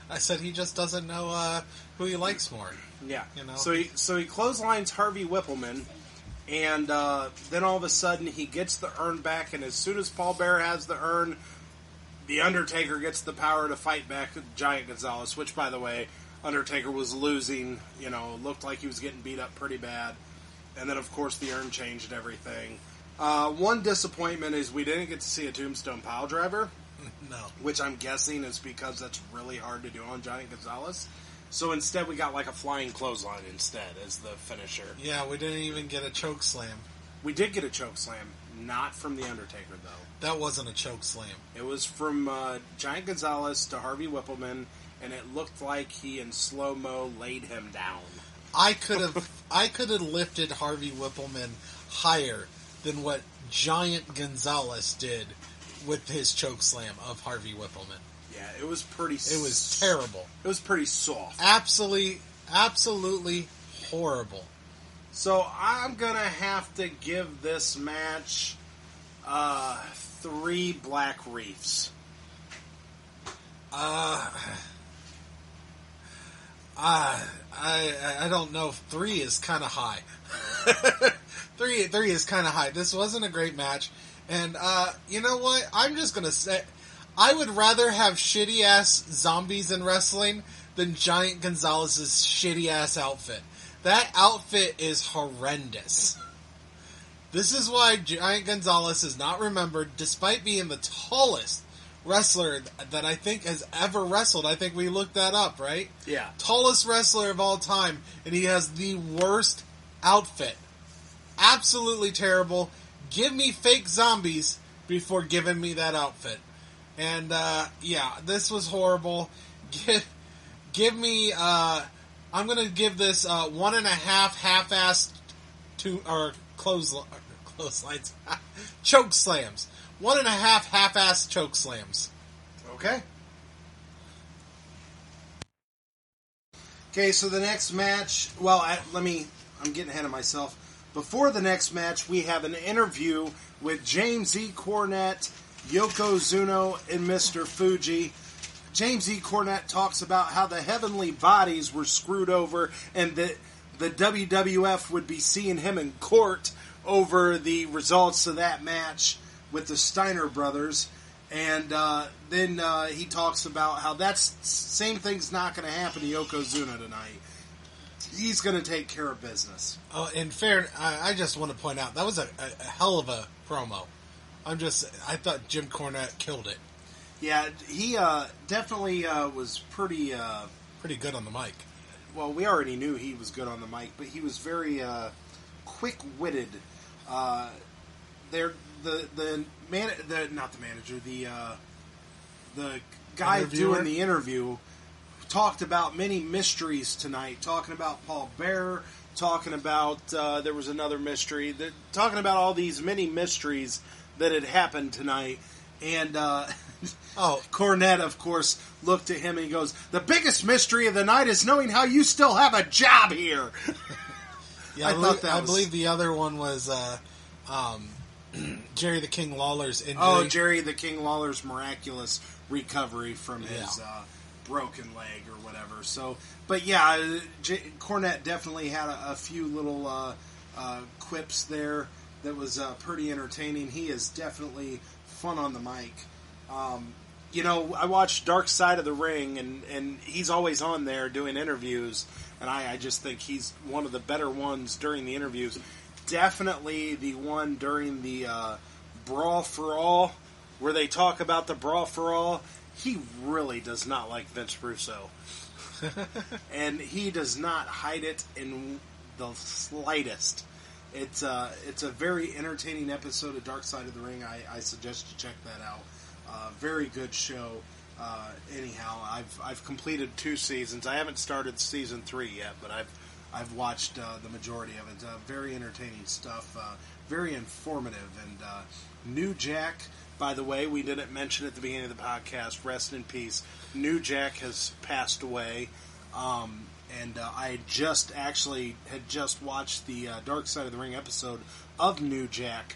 I said he just doesn't know who he likes more. Yeah. You know? So he clotheslines Harvey Whippleman, and then all of a sudden he gets the urn back, and as soon as Paul Bearer has the urn, the Undertaker gets the power to fight back Giant Gonzalez, which, by the way, Undertaker was losing. You know, looked like he was getting beat up pretty bad. And then, of course, the urn changed everything. One disappointment is we didn't get to see a Tombstone Piledriver. No. Which I'm guessing is because that's really hard to do on Giant Gonzalez. So instead we got like a flying clothesline instead as the finisher. Yeah, we didn't even get a choke slam. We did get a choke slam, not from The Undertaker though. That wasn't a choke slam. It was from Giant Gonzalez to Harvey Whippleman, and it looked like he in slow-mo laid him down. I could have lifted Harvey Whippleman higher than what Giant Gonzalez did with his choke slam of Harvey Whippleman. Yeah, it was pretty... It was terrible. It was pretty soft. Absolutely horrible. So I'm going to have to give this match 3 black reefs. I don't know if 3 is kind of high. 3 is kind of high. This wasn't a great match. And, you know what? I'm just going to say, I would rather have shitty-ass zombies in wrestling than Giant Gonzalez's shitty-ass outfit. That outfit is horrendous. This is why Giant Gonzalez is not remembered, despite being the tallest wrestler that I think has ever wrestled. I think we looked that up, right? Yeah. Tallest wrestler of all time, and he has the worst outfit. Absolutely terrible. Give me fake zombies before giving me that outfit. And, yeah, this was horrible. Give me, I'm gonna give this, 1.5 half-assed clotheslines. Choke slams. 1.5 half-assed choke slams. Okay. Okay, so the next match. Well, I'm getting ahead of myself. Before the next match, we have an interview with James E. Cornette, Yokozuna, and Mr. Fuji. James E. Cornette talks about how the heavenly bodies were screwed over and that the WWF would be seeing him in court over the results of that match with the Steiner brothers. And then he talks about how same thing's not going to happen to Yokozuna tonight. He's going to take care of business. Oh, in fair, I just want to point out that was a hell of a promo. I thought Jim Cornette killed it. Yeah, he definitely was pretty good on the mic. Well, we already knew he was good on the mic, but he was very quick-witted. The guy Interviewer? doing the interview talked about many mysteries tonight. Talking about Paul Bearer, talking about there was another mystery. Talking about all these many mysteries that had happened tonight, and. Cornette, of course, looked at him and he goes, "The biggest mystery of the night is knowing how you still have a job here." Yeah, I believe the other one was Jerry the King Lawler's injury. Oh, Jerry the King Lawler's miraculous recovery from his broken leg or whatever. So, but yeah, Cornette definitely had a few little quips there that was pretty entertaining. He is definitely fun on the mic. I watched Dark Side of the Ring, and he's always on there doing interviews, and I just think he's one of the better ones during the interviews. Definitely the one during the Brawl for All, where they talk about the Brawl for All. He really does not like Vince Russo. And he does not hide it in the slightest. It's a very entertaining episode of Dark Side of the Ring. I suggest you check that out. Very good show. Anyhow, I've completed 2 seasons. I haven't started season 3 yet, but I've watched the majority of it. Very entertaining stuff. Very informative. And New Jack, by the way, we didn't mention at the beginning of the podcast. Rest in peace. New Jack has passed away. And I had just watched the Dark Side of the Ring episode of New Jack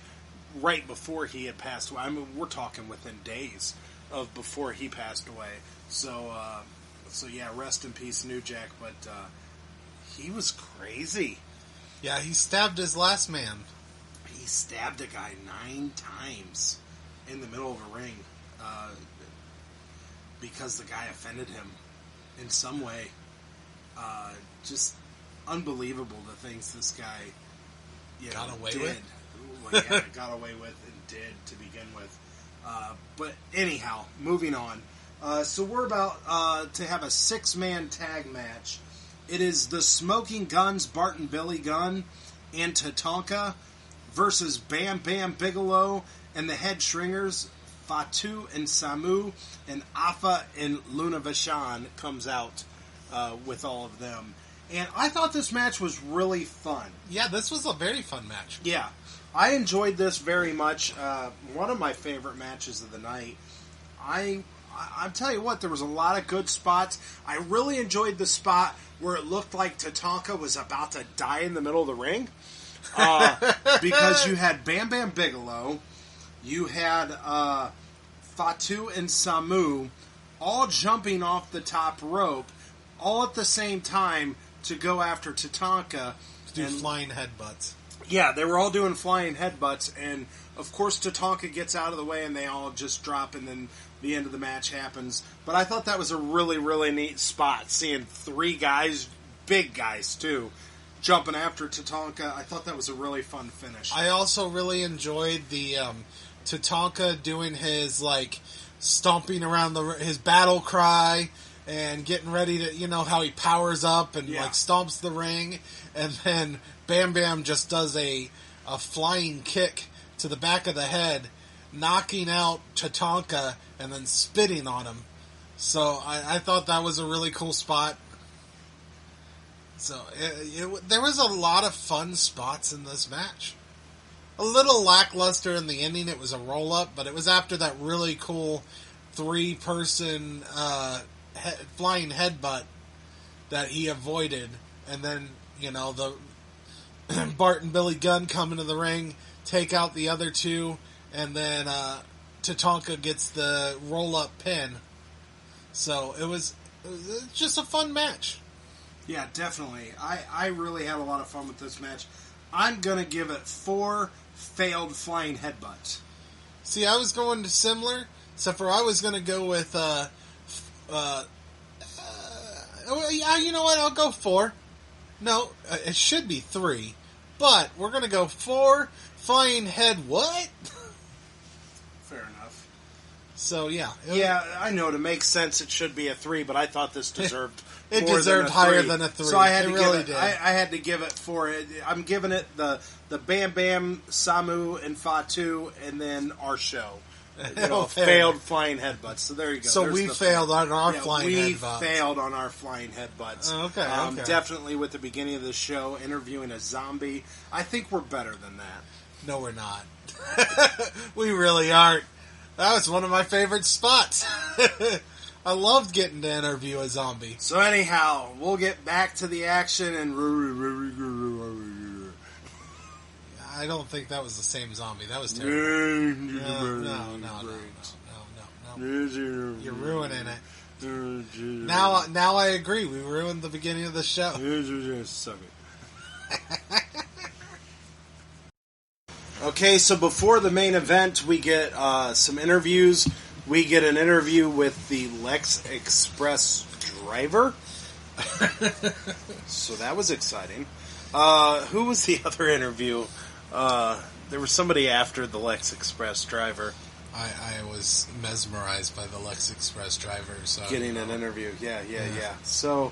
right before he had passed away. I mean, we're talking within days of before he passed away. So yeah, rest in peace, New Jack. But he was crazy. Yeah, he stabbed his last man. He stabbed a guy 9 times in the middle of a ring because the guy offended him in some way. Just unbelievable the things this guy got away did. with. Well, yeah, got away with and did to begin with. But anyhow, moving on. So we're about to have a 6-man tag match. It is the Smoking Guns, Bart and Billy Gunn, and Tatanka versus Bam Bam Bigelow and the Head Shringers, Fatu and Samu, and Afa and Luna Vachon comes out with all of them. And I thought this match was really fun. Yeah, this was a very fun match. Yeah. I enjoyed this very much. One of my favorite matches of the night. I'll tell you what, there was a lot of good spots. I really enjoyed the spot where it looked like Tatanka was about to die in the middle of the ring. Because you had Bam Bam Bigelow, you had Fatu and Samu all jumping off the top rope, all at the same time to go after Tatanka. To do flying headbutts. Yeah, they were all doing flying headbutts, and of course Tatanka gets out of the way and they all just drop, and then the end of the match happens. But I thought that was a really, really neat spot, seeing 3 guys, big guys too, jumping after Tatanka. I thought that was a really fun finish. I also really enjoyed the Tatanka doing his, stomping around his battle cry and getting ready to, how he powers up and, stomps the ring, and then Bam Bam just does a flying kick to the back of the head, knocking out Tatanka and then spitting on him. So I thought that was a really cool spot. So there was a lot of fun spots in this match. A little lackluster in the ending. It was a roll-up, but it was after that really cool 3-person flying headbutt that he avoided, and then the Bart and Billy Gunn come into the ring, take out the other two, and then Tatanka gets the roll-up pin. So it was just a fun match. Yeah, definitely. I really had a lot of fun with this match. I'm going to give it 4 failed flying headbutts. See, I was going to similar, except for I was going to go with, you know what, I'll go 4. No, it should be 3. But we're going to go 4 flying head what? Fair enough. So, yeah. Yeah, I know. To make sense, it should be a 3, but I thought this deserved it more deserved than a higher 3. than a 3. So I had to really give it. did. I had to give it 4. I'm giving it the Bam Bam, Samu, and Fatu, and then our show. Failed flying headbutts. So there you go. So There's we failed on our flying headbutts. We failed on our flying headbutts. Okay. Definitely with the beginning of the show, interviewing a zombie. I think we're better than that. No, we're not. We really aren't. That was one of my favorite spots. I loved getting to interview a zombie. So anyhow, we'll get back to the action and... I don't think that was the same zombie. That was terrible. No. You're ruining it. Now I agree. We ruined the beginning of the show. Okay, so before the main event, we get some interviews. We get an interview with the Lex Express driver. So that was exciting. Who was the other interview? There was somebody after the Lex Express driver. I was mesmerized by the Lex Express driver. So getting an interview. Yeah. So,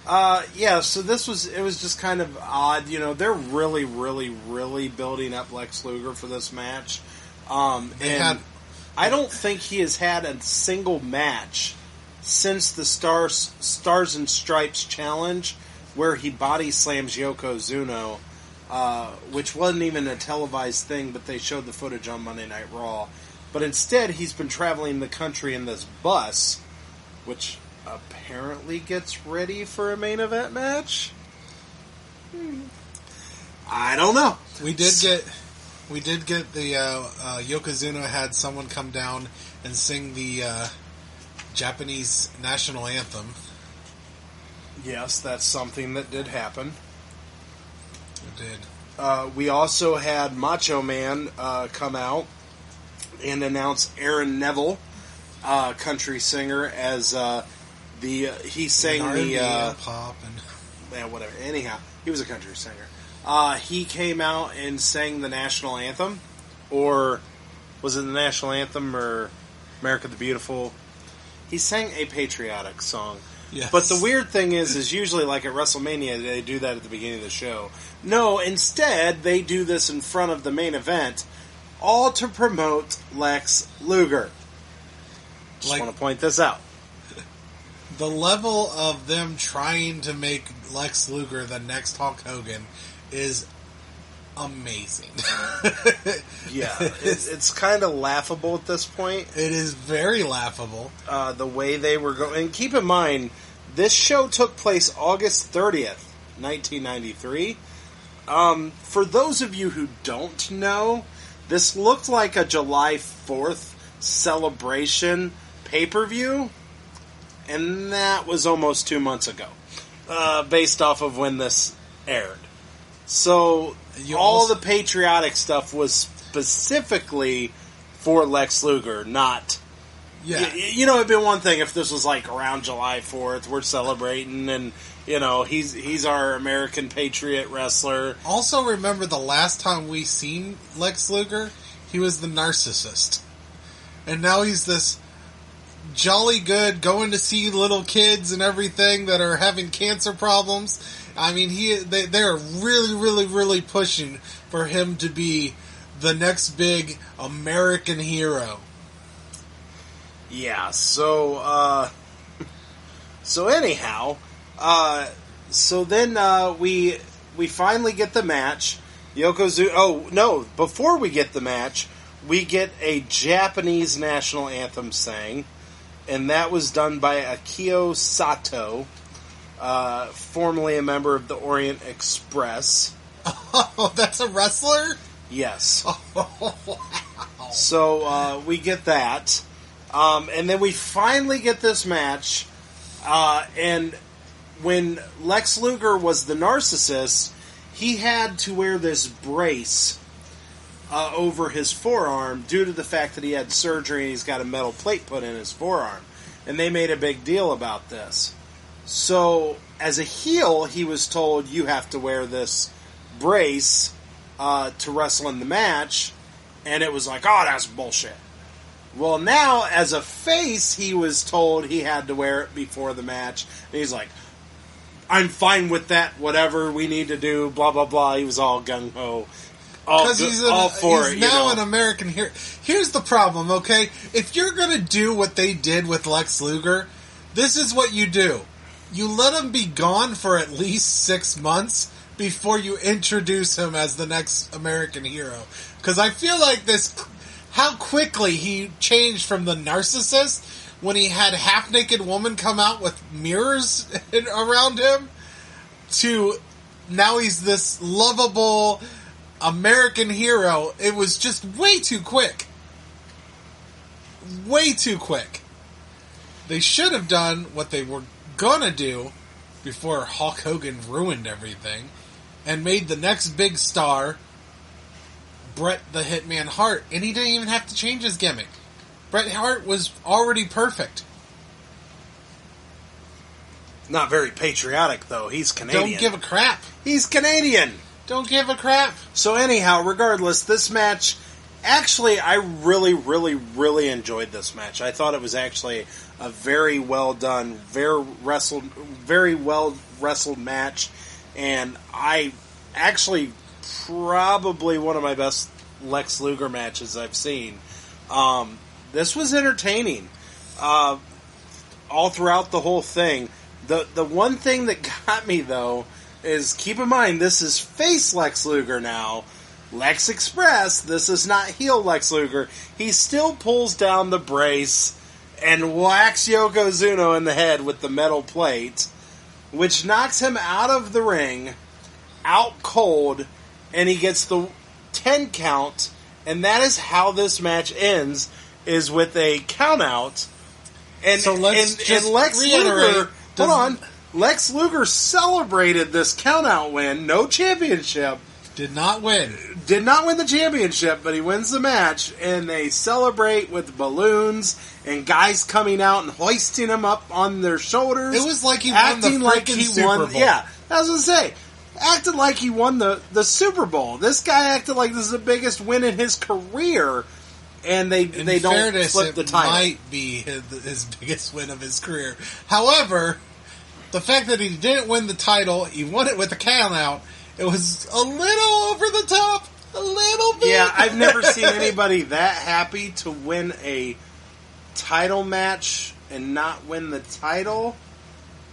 so it was just kind of odd. They're really, really, really building up Lex Luger for this match. I don't think he has had a single match since the Stars and Stripes challenge where he body slams Yokozuna, which wasn't even a televised thing, but they showed the footage on Monday Night Raw. But instead, he's been traveling the country in this bus, which apparently gets ready for a main event match. I don't know. We did get the Yokozuna had someone come down and sing the Japanese national anthem. Yes, that's something that did happen. It did. We also had Macho Man come out and announce Aaron Neville, country singer, as he sang the pop and whatever. Anyhow, he was a country singer. He came out and sang the national anthem, or was it the national anthem or America the Beautiful? He sang a patriotic song. Yes. But the weird thing is usually like at WrestleMania, they do that at the beginning of the show. No, instead, they do this in front of the main event, all to promote Lex Luger. Just want to point this out. The level of them trying to make Lex Luger the next Hulk Hogan is amazing. Yeah, it's kind of laughable at this point. It is very laughable. The way they were going. And keep in mind, this show took place August 30th, 1993. For those of you who don't know, this looked like a July 4th celebration pay-per-view, and that was almost 2 months ago, based off of when this aired. So all the patriotic stuff was specifically for Lex Luger, not... Yeah. It'd be one thing if this was like around July 4th, we're celebrating, and, he's our American Patriot wrestler. Also remember the last time we seen Lex Luger, he was the narcissist. And now he's this jolly good, going to see little kids and everything that are having cancer problems. I mean, they're really, really, really pushing for him to be the next big American hero. Yeah, so anyhow, so then we finally get the match. Yokozuna. Oh no! Before we get the match, we get a Japanese national anthem sang. and that was done by Akio Sato, formerly a member of the Orient Express. Oh, that's a wrestler? Yes. Oh, wow. So we get that. And then we finally get this match. And when Lex Luger was the narcissist, he had to wear this brace over his forearm due to the fact that he had surgery and he's got a metal plate put in his forearm. And they made a big deal about this. So, as a heel, he was told, you have to wear this brace to wrestle in the match. And it was like, oh, that's bullshit. Well, now, as a face, he was told he had to wear it before the match. And he's like, I'm fine with that, whatever we need to do, blah, blah, blah. He was all gung-ho. Because he's now an know. American hero. Here's the problem, okay? If you're going to do what they did with Lex Luger, this is what you do. You let him be gone for at least 6 months before you introduce him as the next American hero. Because I feel like this... How quickly he changed from the narcissist when he had half-naked woman come out with mirrors around him to now he's this lovable American hero. It was just way too quick. Way too quick. They should have done what they were gonna do before Hulk Hogan ruined everything and made the next big star Bret the Hitman Hart, and he didn't even have to change his gimmick. Bret Hart was already perfect. Not very patriotic, though. He's Canadian. Don't give a crap. He's Canadian. Don't give a crap. So anyhow, regardless, this match, actually, I really, really, really enjoyed this match. I thought it was actually a very well done, very well wrestled match, and I actually probably one of my best Lex Luger matches I've seen. This was entertaining all throughout the whole thing. The one thing that got me, though, is keep in mind, this is face Lex Luger now. Lex Express, this is not heel Lex Luger. He still pulls down the brace and whacks Yokozuna in the head with the metal plate, which knocks him out of the ring, out cold, and he gets the 10 count, and that is how this match ends, is with a count out. And, so let's and Lex Luger, hold on, Lex Luger celebrated this count out win, no championship. Did not win. Did not win the championship, but he wins the match, and they celebrate with balloons and guys coming out and hoisting him up on their shoulders. It was like he won the freaking Super Bowl. Yeah, I was going to say, acted like he won the Super Bowl. This guy acted like this is the biggest win in his career, and they don't flip the title. It might be his biggest win of his career. However, the fact that he didn't win the title, he won it with a count out, it was a little over the top. A little bit. Yeah, I've never seen anybody that happy to win a title match and not win the title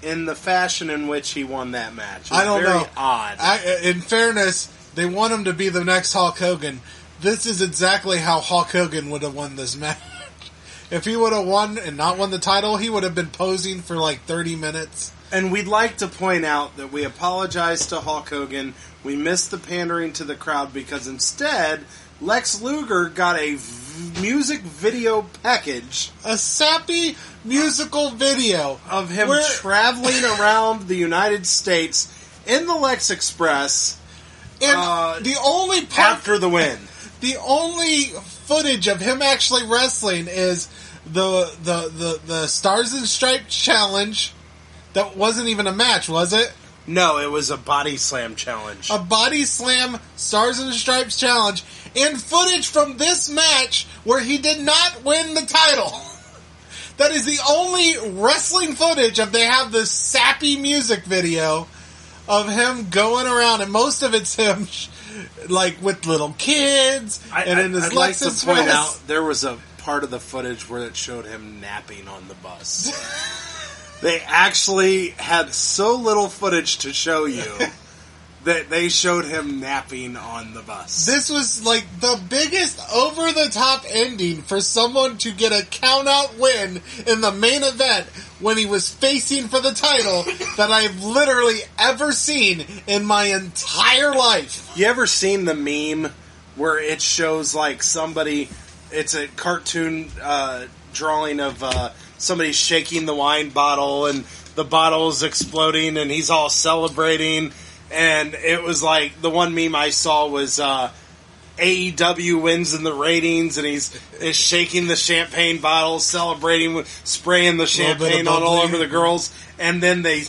in the fashion in which he won that match. I don't know. Odd. In fairness, they want him to be the next Hulk Hogan. This is exactly how Hulk Hogan would have won this match. If he would have won and not won the title, he would have been posing for like 30 minutes. And we'd like to point out that we apologize to Hulk Hogan. We missed the pandering to the crowd because instead, Lex Luger got a music video package. A sappy musical video of him traveling around the United States in the Lex Express. And the only part, after the win. The only footage of him actually wrestling is the Stars and Stripes challenge. That wasn't even a match, was it? No, it was a body slam challenge. A body slam Stars and Stripes challenge. And footage from this match where he did not win the title. That is the only wrestling footage of they have this sappy music video of him going around. And most of it's him like with little kids. In his I'd like to point out there was a part of the footage where it showed him napping on the bus. They actually had so little footage to show you that they showed him napping on the bus. This was like the biggest over-the-top ending for someone to get a count-out win in the main event when he was facing for the title that I've literally ever seen in my entire life. You ever seen the meme where it shows like somebody, it's a cartoon drawing of somebody shaking the wine bottle and the bottle is exploding and he's all celebrating, and it was like, the one meme I saw was AEW wins in the ratings and he's shaking the champagne bottle, celebrating, spraying the champagne on all over the girls, and then they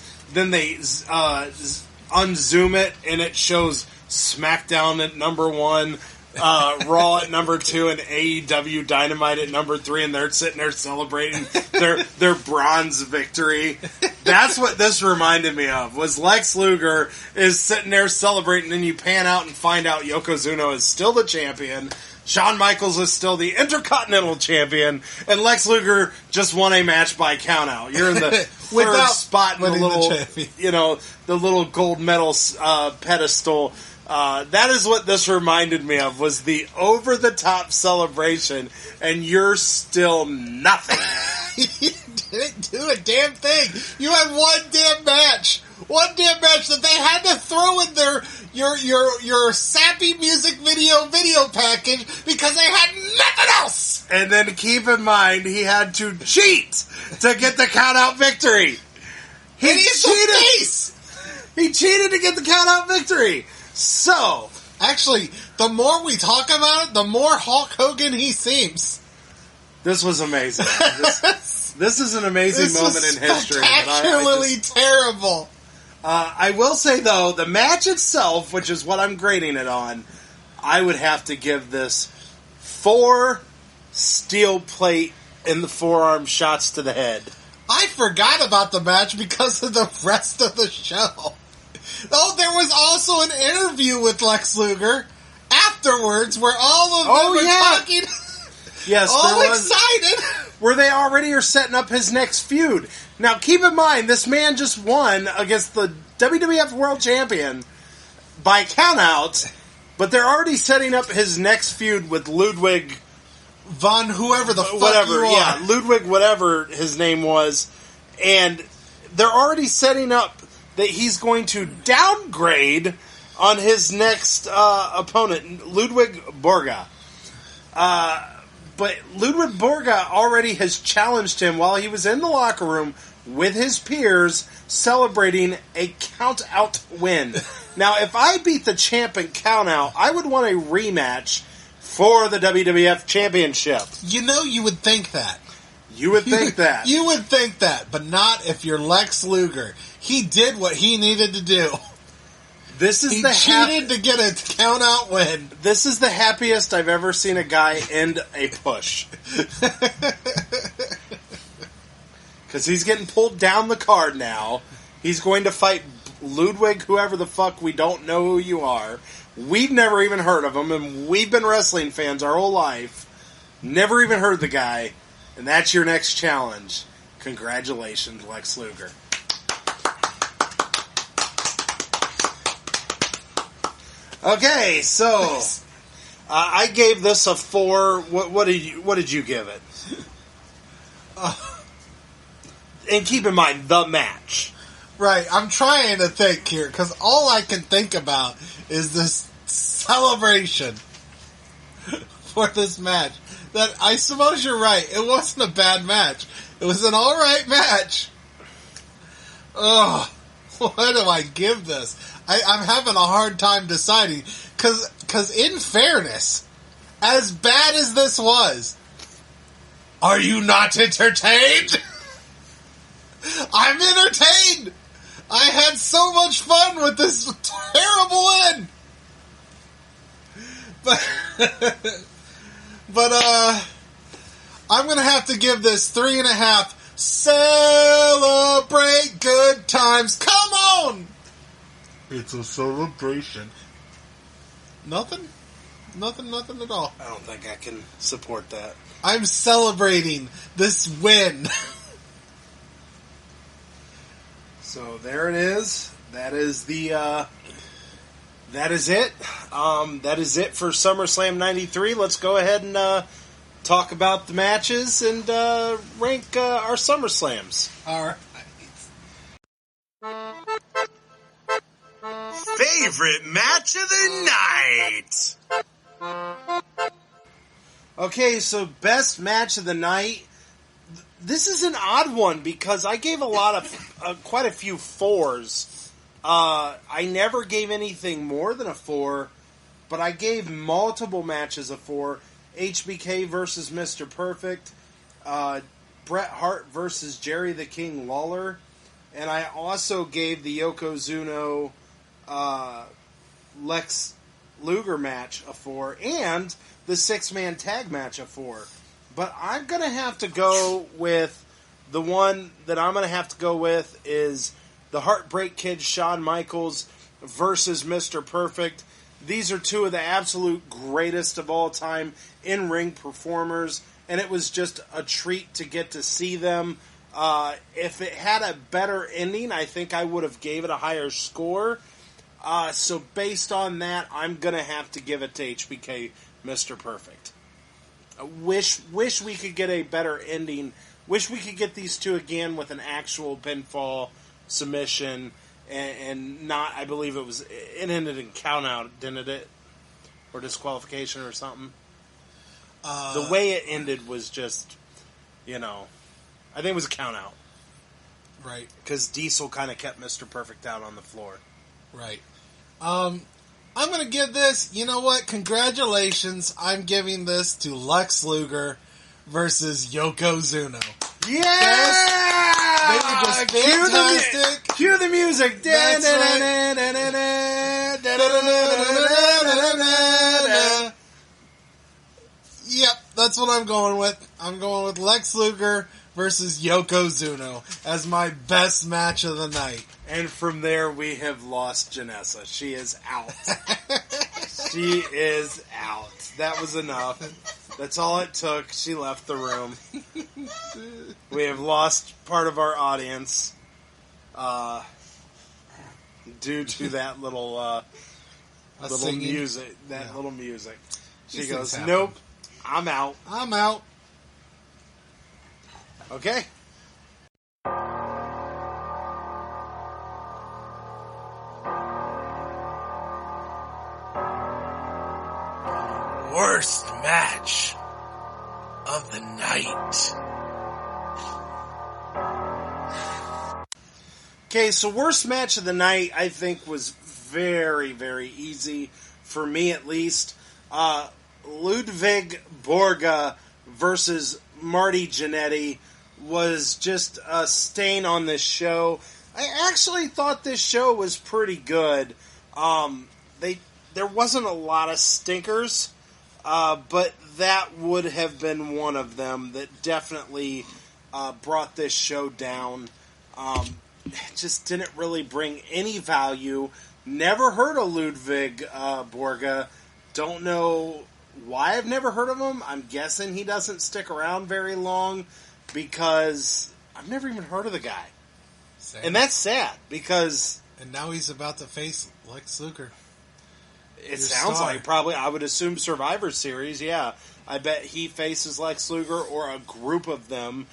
unzoom it and it shows SmackDown at number 1, Raw at number 2, and AEW Dynamite at number 3, and they're sitting there celebrating their bronze victory. That's what this reminded me of, was Lex Luger is sitting there celebrating, and you pan out and find out Yokozuna is still the champion, Shawn Michaels is still the Intercontinental Champion, and Lex Luger just won a match by countout. You're in the third spot in the little, the little gold medal pedestal. That is what this reminded me of, was the over-the-top celebration, and you're still nothing. You didn't do a damn thing. You had one damn match that they had to throw in your sappy music video package because they had nothing else. And then keep in mind, he had to cheat to get the count-out victory. He cheated to get the count-out victory. So, actually, the more we talk about it, the more Hulk Hogan he seems. This was amazing. This is an amazing moment in history. Spectacularly terrible. I will say, though, the match itself, which is what I'm grading it on, I would have to give this 4 steel plate in the forearm shots to the head. I forgot about the match because of the rest of the show. Oh, there was also an interview with Lex Luger afterwards where all of them were talking. Yes, all excited. Where they already are setting up his next feud. Now, keep in mind, this man just won against the WWF World Champion by countout, but they're already setting up his next feud with Ludwig von whoever the fuck you are. Yeah, Ludwig whatever his name was, and they're already setting up that he's going to downgrade on his next opponent, Ludwig Borga. But Ludwig Borga already has challenged him while he was in the locker room with his peers, celebrating a count-out win. Now, if I beat the champ in count-out, I would want a rematch for the WWF Championship. You would think that. You would think that. You would think that, but not if you're Lex Luger. He did what he needed to do. He cheated to get a count-out win. This is the happiest I've ever seen a guy end a push. Because he's getting pulled down the card now. He's going to fight Ludwig, whoever the fuck, we don't know who you are. We've never even heard of him, and we've been wrestling fans our whole life. Never even heard the guy. And that's your next challenge. Congratulations, Lex Luger. Okay, so I gave this a 4. What did you give it? And keep in mind the match. Right, I'm trying to think here because all I can think about is this celebration for this match. That I suppose you're right. It wasn't a bad match. It was an all right match. Ugh. What do I give this? I'm having a hard time deciding. Because in fairness, as bad as this was, are you not entertained? I'm entertained! I had so much fun with this terrible win! But I'm going to have to give this 3.5. Celebrate good times. Come on! It's a celebration. Nothing at all. I don't think I can support that. I'm celebrating this win. So there it is. That is the That is it. That is it for SummerSlam 93. Let's go ahead and talk about the matches and rank our SummerSlams. All right. Favorite match of the night. Okay, so best match of the night. This is an odd one because I gave quite a few 4s. I never gave anything more than a 4, but I gave multiple matches a 4. HBK versus Mr. Perfect, Bret Hart versus Jerry the King Lawler, and I also gave the Yokozuna Lex Luger match a 4, and the 6-man tag match a 4. But I'm going to have to go with the one that I'm going to have to go with is the Heartbreak Kid Shawn Michaels versus Mr. Perfect. These are two of the absolute greatest of all time in-ring performers, and it was just a treat to get to see them. If it had a better ending, I think I would have gave it a higher score. So based on that, I'm going to have to give it to HBK Mr. Perfect. I wish we could get a better ending. Wish we could get these two again with an actual pinfall submission and not, I believe it ended in count out, didn't it? Or disqualification or something. The way it ended was just, I think it was a count out. Right. Because Diesel kind of kept Mr. Perfect out on the floor. Right. I'm going to give this, you know what? Congratulations. I'm giving this to Lex Luger versus Yokozuna. Yeah! They were just fantastic. Cue the music. That's Yep, that's what I'm going with. I'm going with Lex Luger versus Yokozuna as my best match of the night. And from there, we have lost Janessa. She is out. She is out. That was enough. That's all it took. She left the room. We have lost part of our audience due to that little music. Little music. She goes, "Nope, I'm out. I'm out." Okay. Worst match of the night. Okay, so worst match of the night, I think, was very, very easy, for me at least. Ludwig Borga versus Marty Jannetty was just a stain on this show. I actually thought this show was pretty good. There wasn't a lot of stinkers, but that would have been one of them that definitely brought this show down. It just didn't really bring any value. Never heard of Ludwig Borga. Don't know why I've never heard of him. I'm guessing he doesn't stick around very long because I've never even heard of the guy. Same. And that's sad because... And now he's about to face Lex Luger. It sounds like probably, I would assume Survivor Series, yeah. I bet he faces Lex Luger or a group of them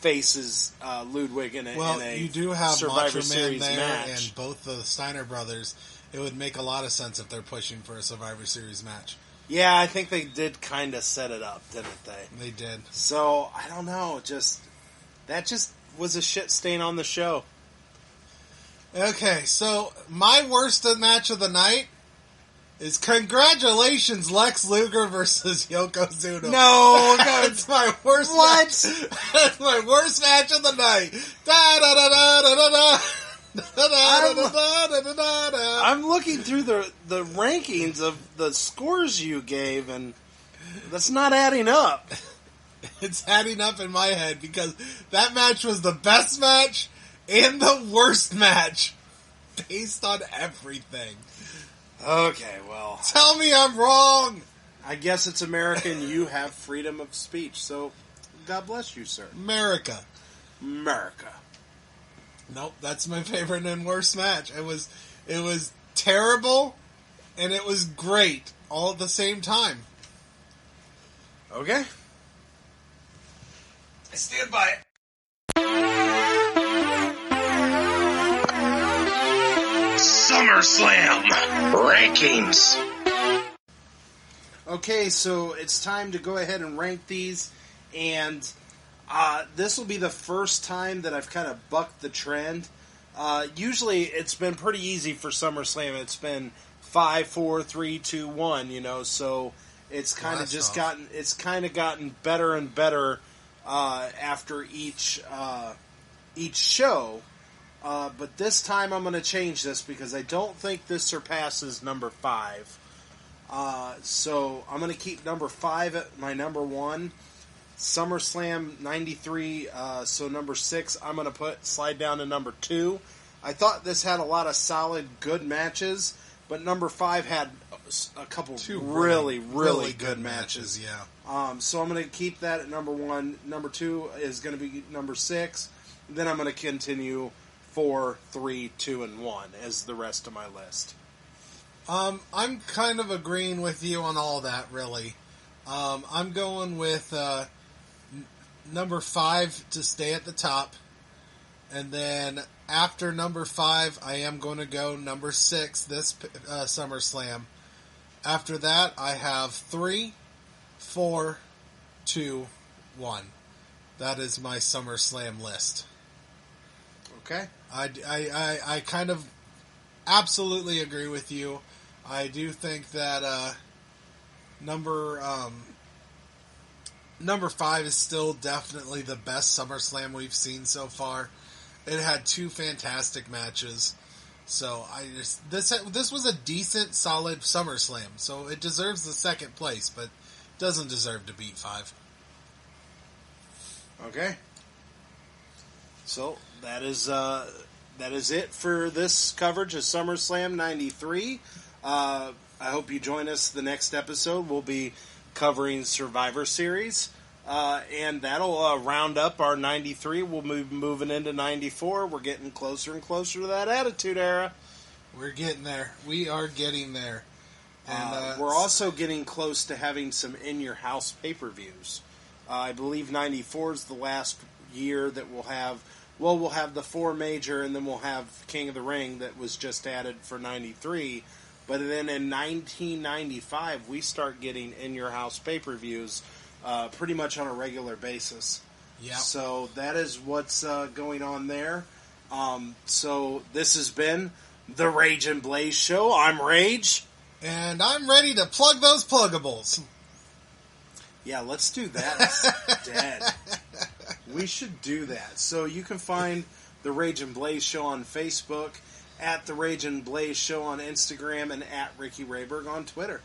faces Ludwig in a you do have Survivor Macho Series Man there match. and both the Steiner brothers. It would make a lot of sense if they're pushing for a Survivor Series match. Yeah, I think they did kind of set it up, didn't they? They did. So, I don't know, that just was a shit stain on the show. Okay, so my worst match of the night is congratulations, Lex Luger versus Yokozuna. No, that's my worst. What? Match. That's my worst match of the night. Da da da da da da. I'm looking through the rankings of the scores you gave, and that's not adding up. It's adding up in my head because that match was the best match and the worst match based on everything. Okay, well... Tell me I'm wrong! I guess it's America and you have freedom of speech, so God bless you, sir. America. America. Nope, that's my favorite and worst match. It was terrible, and it was great all at the same time. Okay. I stand by it. SummerSlam rankings. Okay, so it's time to go ahead and rank these, and this will be the first time that I've kind of bucked the trend. Usually, it's been pretty easy for SummerSlam. It's been 5, 4, 3, 2, 1. You know, so it's kind of just gotten better and better after each show. But this time, I'm going to change this because I don't think this surpasses number 5. So I'm going to keep number 5 at my number 1. SummerSlam 93, so number 6 I'm going to slide down to number 2. I thought this had a lot of solid, good matches, but number 5 had a couple really good matches. Yeah. So I'm going to keep that at number 1. Number 2 is going to be number 6. Then I'm going to continue 4, 3, 2, and 1 as the rest of my list. I'm kind of agreeing with you on all that, really. I'm going with number 5 to stay at the top. And then after number 5, I am going to go number 6 this SummerSlam. After that, I have 3, 4, 2, 1. That is my SummerSlam list. Okay. I kind of absolutely agree with you. I do think that number 5 is still definitely the best SummerSlam we've seen so far. It had 2 fantastic matches, so this was a decent, solid SummerSlam. So it deserves the second place, but doesn't deserve to beat 5. Okay. So that is it for this coverage of SummerSlam 93. I hope you join us the next episode. We'll be covering Survivor Series, and that'll round up our 93. We'll move moving into 94. We're getting closer and closer to that Attitude Era. We're getting there. We are getting there. And we're also getting close to having some in-your-house pay-per-views. I believe 94 is the last year that we'll have... Well, we'll have the 4 major, and then we'll have King of the Ring that was just added for 93. But then in 1995, we start getting in-your-house pay-per-views pretty much on a regular basis. Yeah. So that is what's going on there. So this has been the Rage and Blaze Show. I'm Rage. And I'm ready to plug those pluggables. Yeah, let's do that. It's dead. We should do that. So you can find the Rage and Blaze Show on Facebook, at the Rage and Blaze Show on Instagram, and at Ricky Rayberg on Twitter.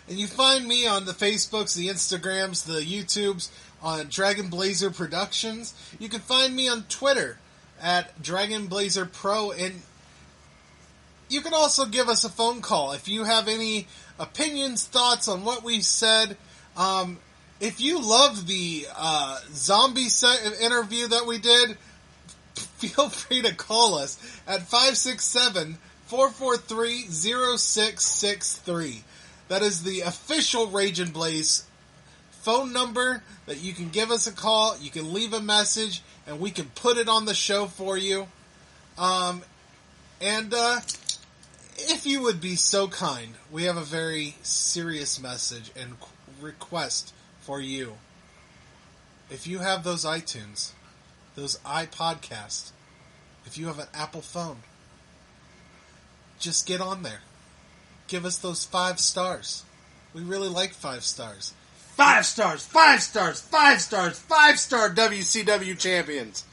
And you find me on the Facebooks, the Instagrams, the YouTubes, on Dragon Blazer Productions. You can find me on Twitter at Dragon Blazer Pro, and you can also give us a phone call if you have any opinions, thoughts on what we've said. If you loved the zombie interview that we did, feel free to call us at 567-443-0663. That is the official Rage and Blaze phone number that you can give us a call. You can leave a message, and we can put it on the show for you. If you would be so kind, we have a very serious message and request for you. If you have those iTunes, those iPodcasts, if you have an Apple phone, just get on there. Give us those 5 stars. We really like 5 stars. 5 stars, 5 stars, 5 stars, 5-star WCW champions.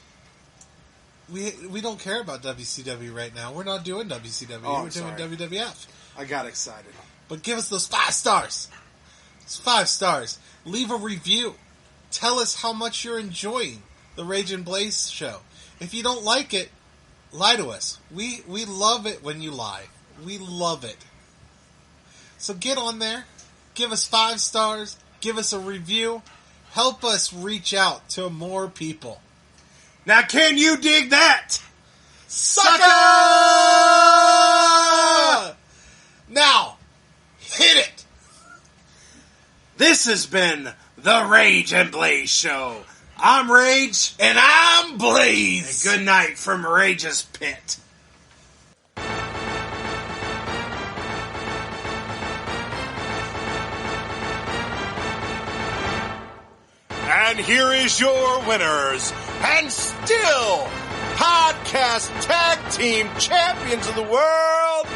We don't care about WCW right now. We're not doing WCW. We're doing WWF. I got excited. But give us those 5 stars. It's 5 stars. Leave a review. Tell us how much you're enjoying the Rage and Blaze show. If you don't like it, lie to us. We love it when you lie. We love it. So get on there. Give us 5 stars. Give us a review. Help us reach out to more people. Now can you dig that? Sucker! This has been the Rage and Blaze Show. I'm Rage. And I'm Blaze. And good night from Rage's Pit. And here is your winners, and still podcast tag team champions of the world,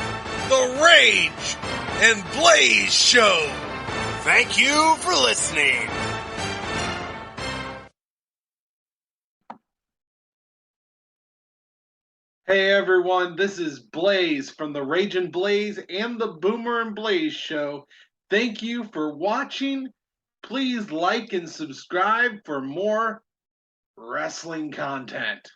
the Rage and Blaze Show. Thank you for listening. Hey everyone, this is Blaze from the Rage and Blaze and the Boomer and Blaze Show. Thank you for watching. Please like and subscribe for more wrestling content.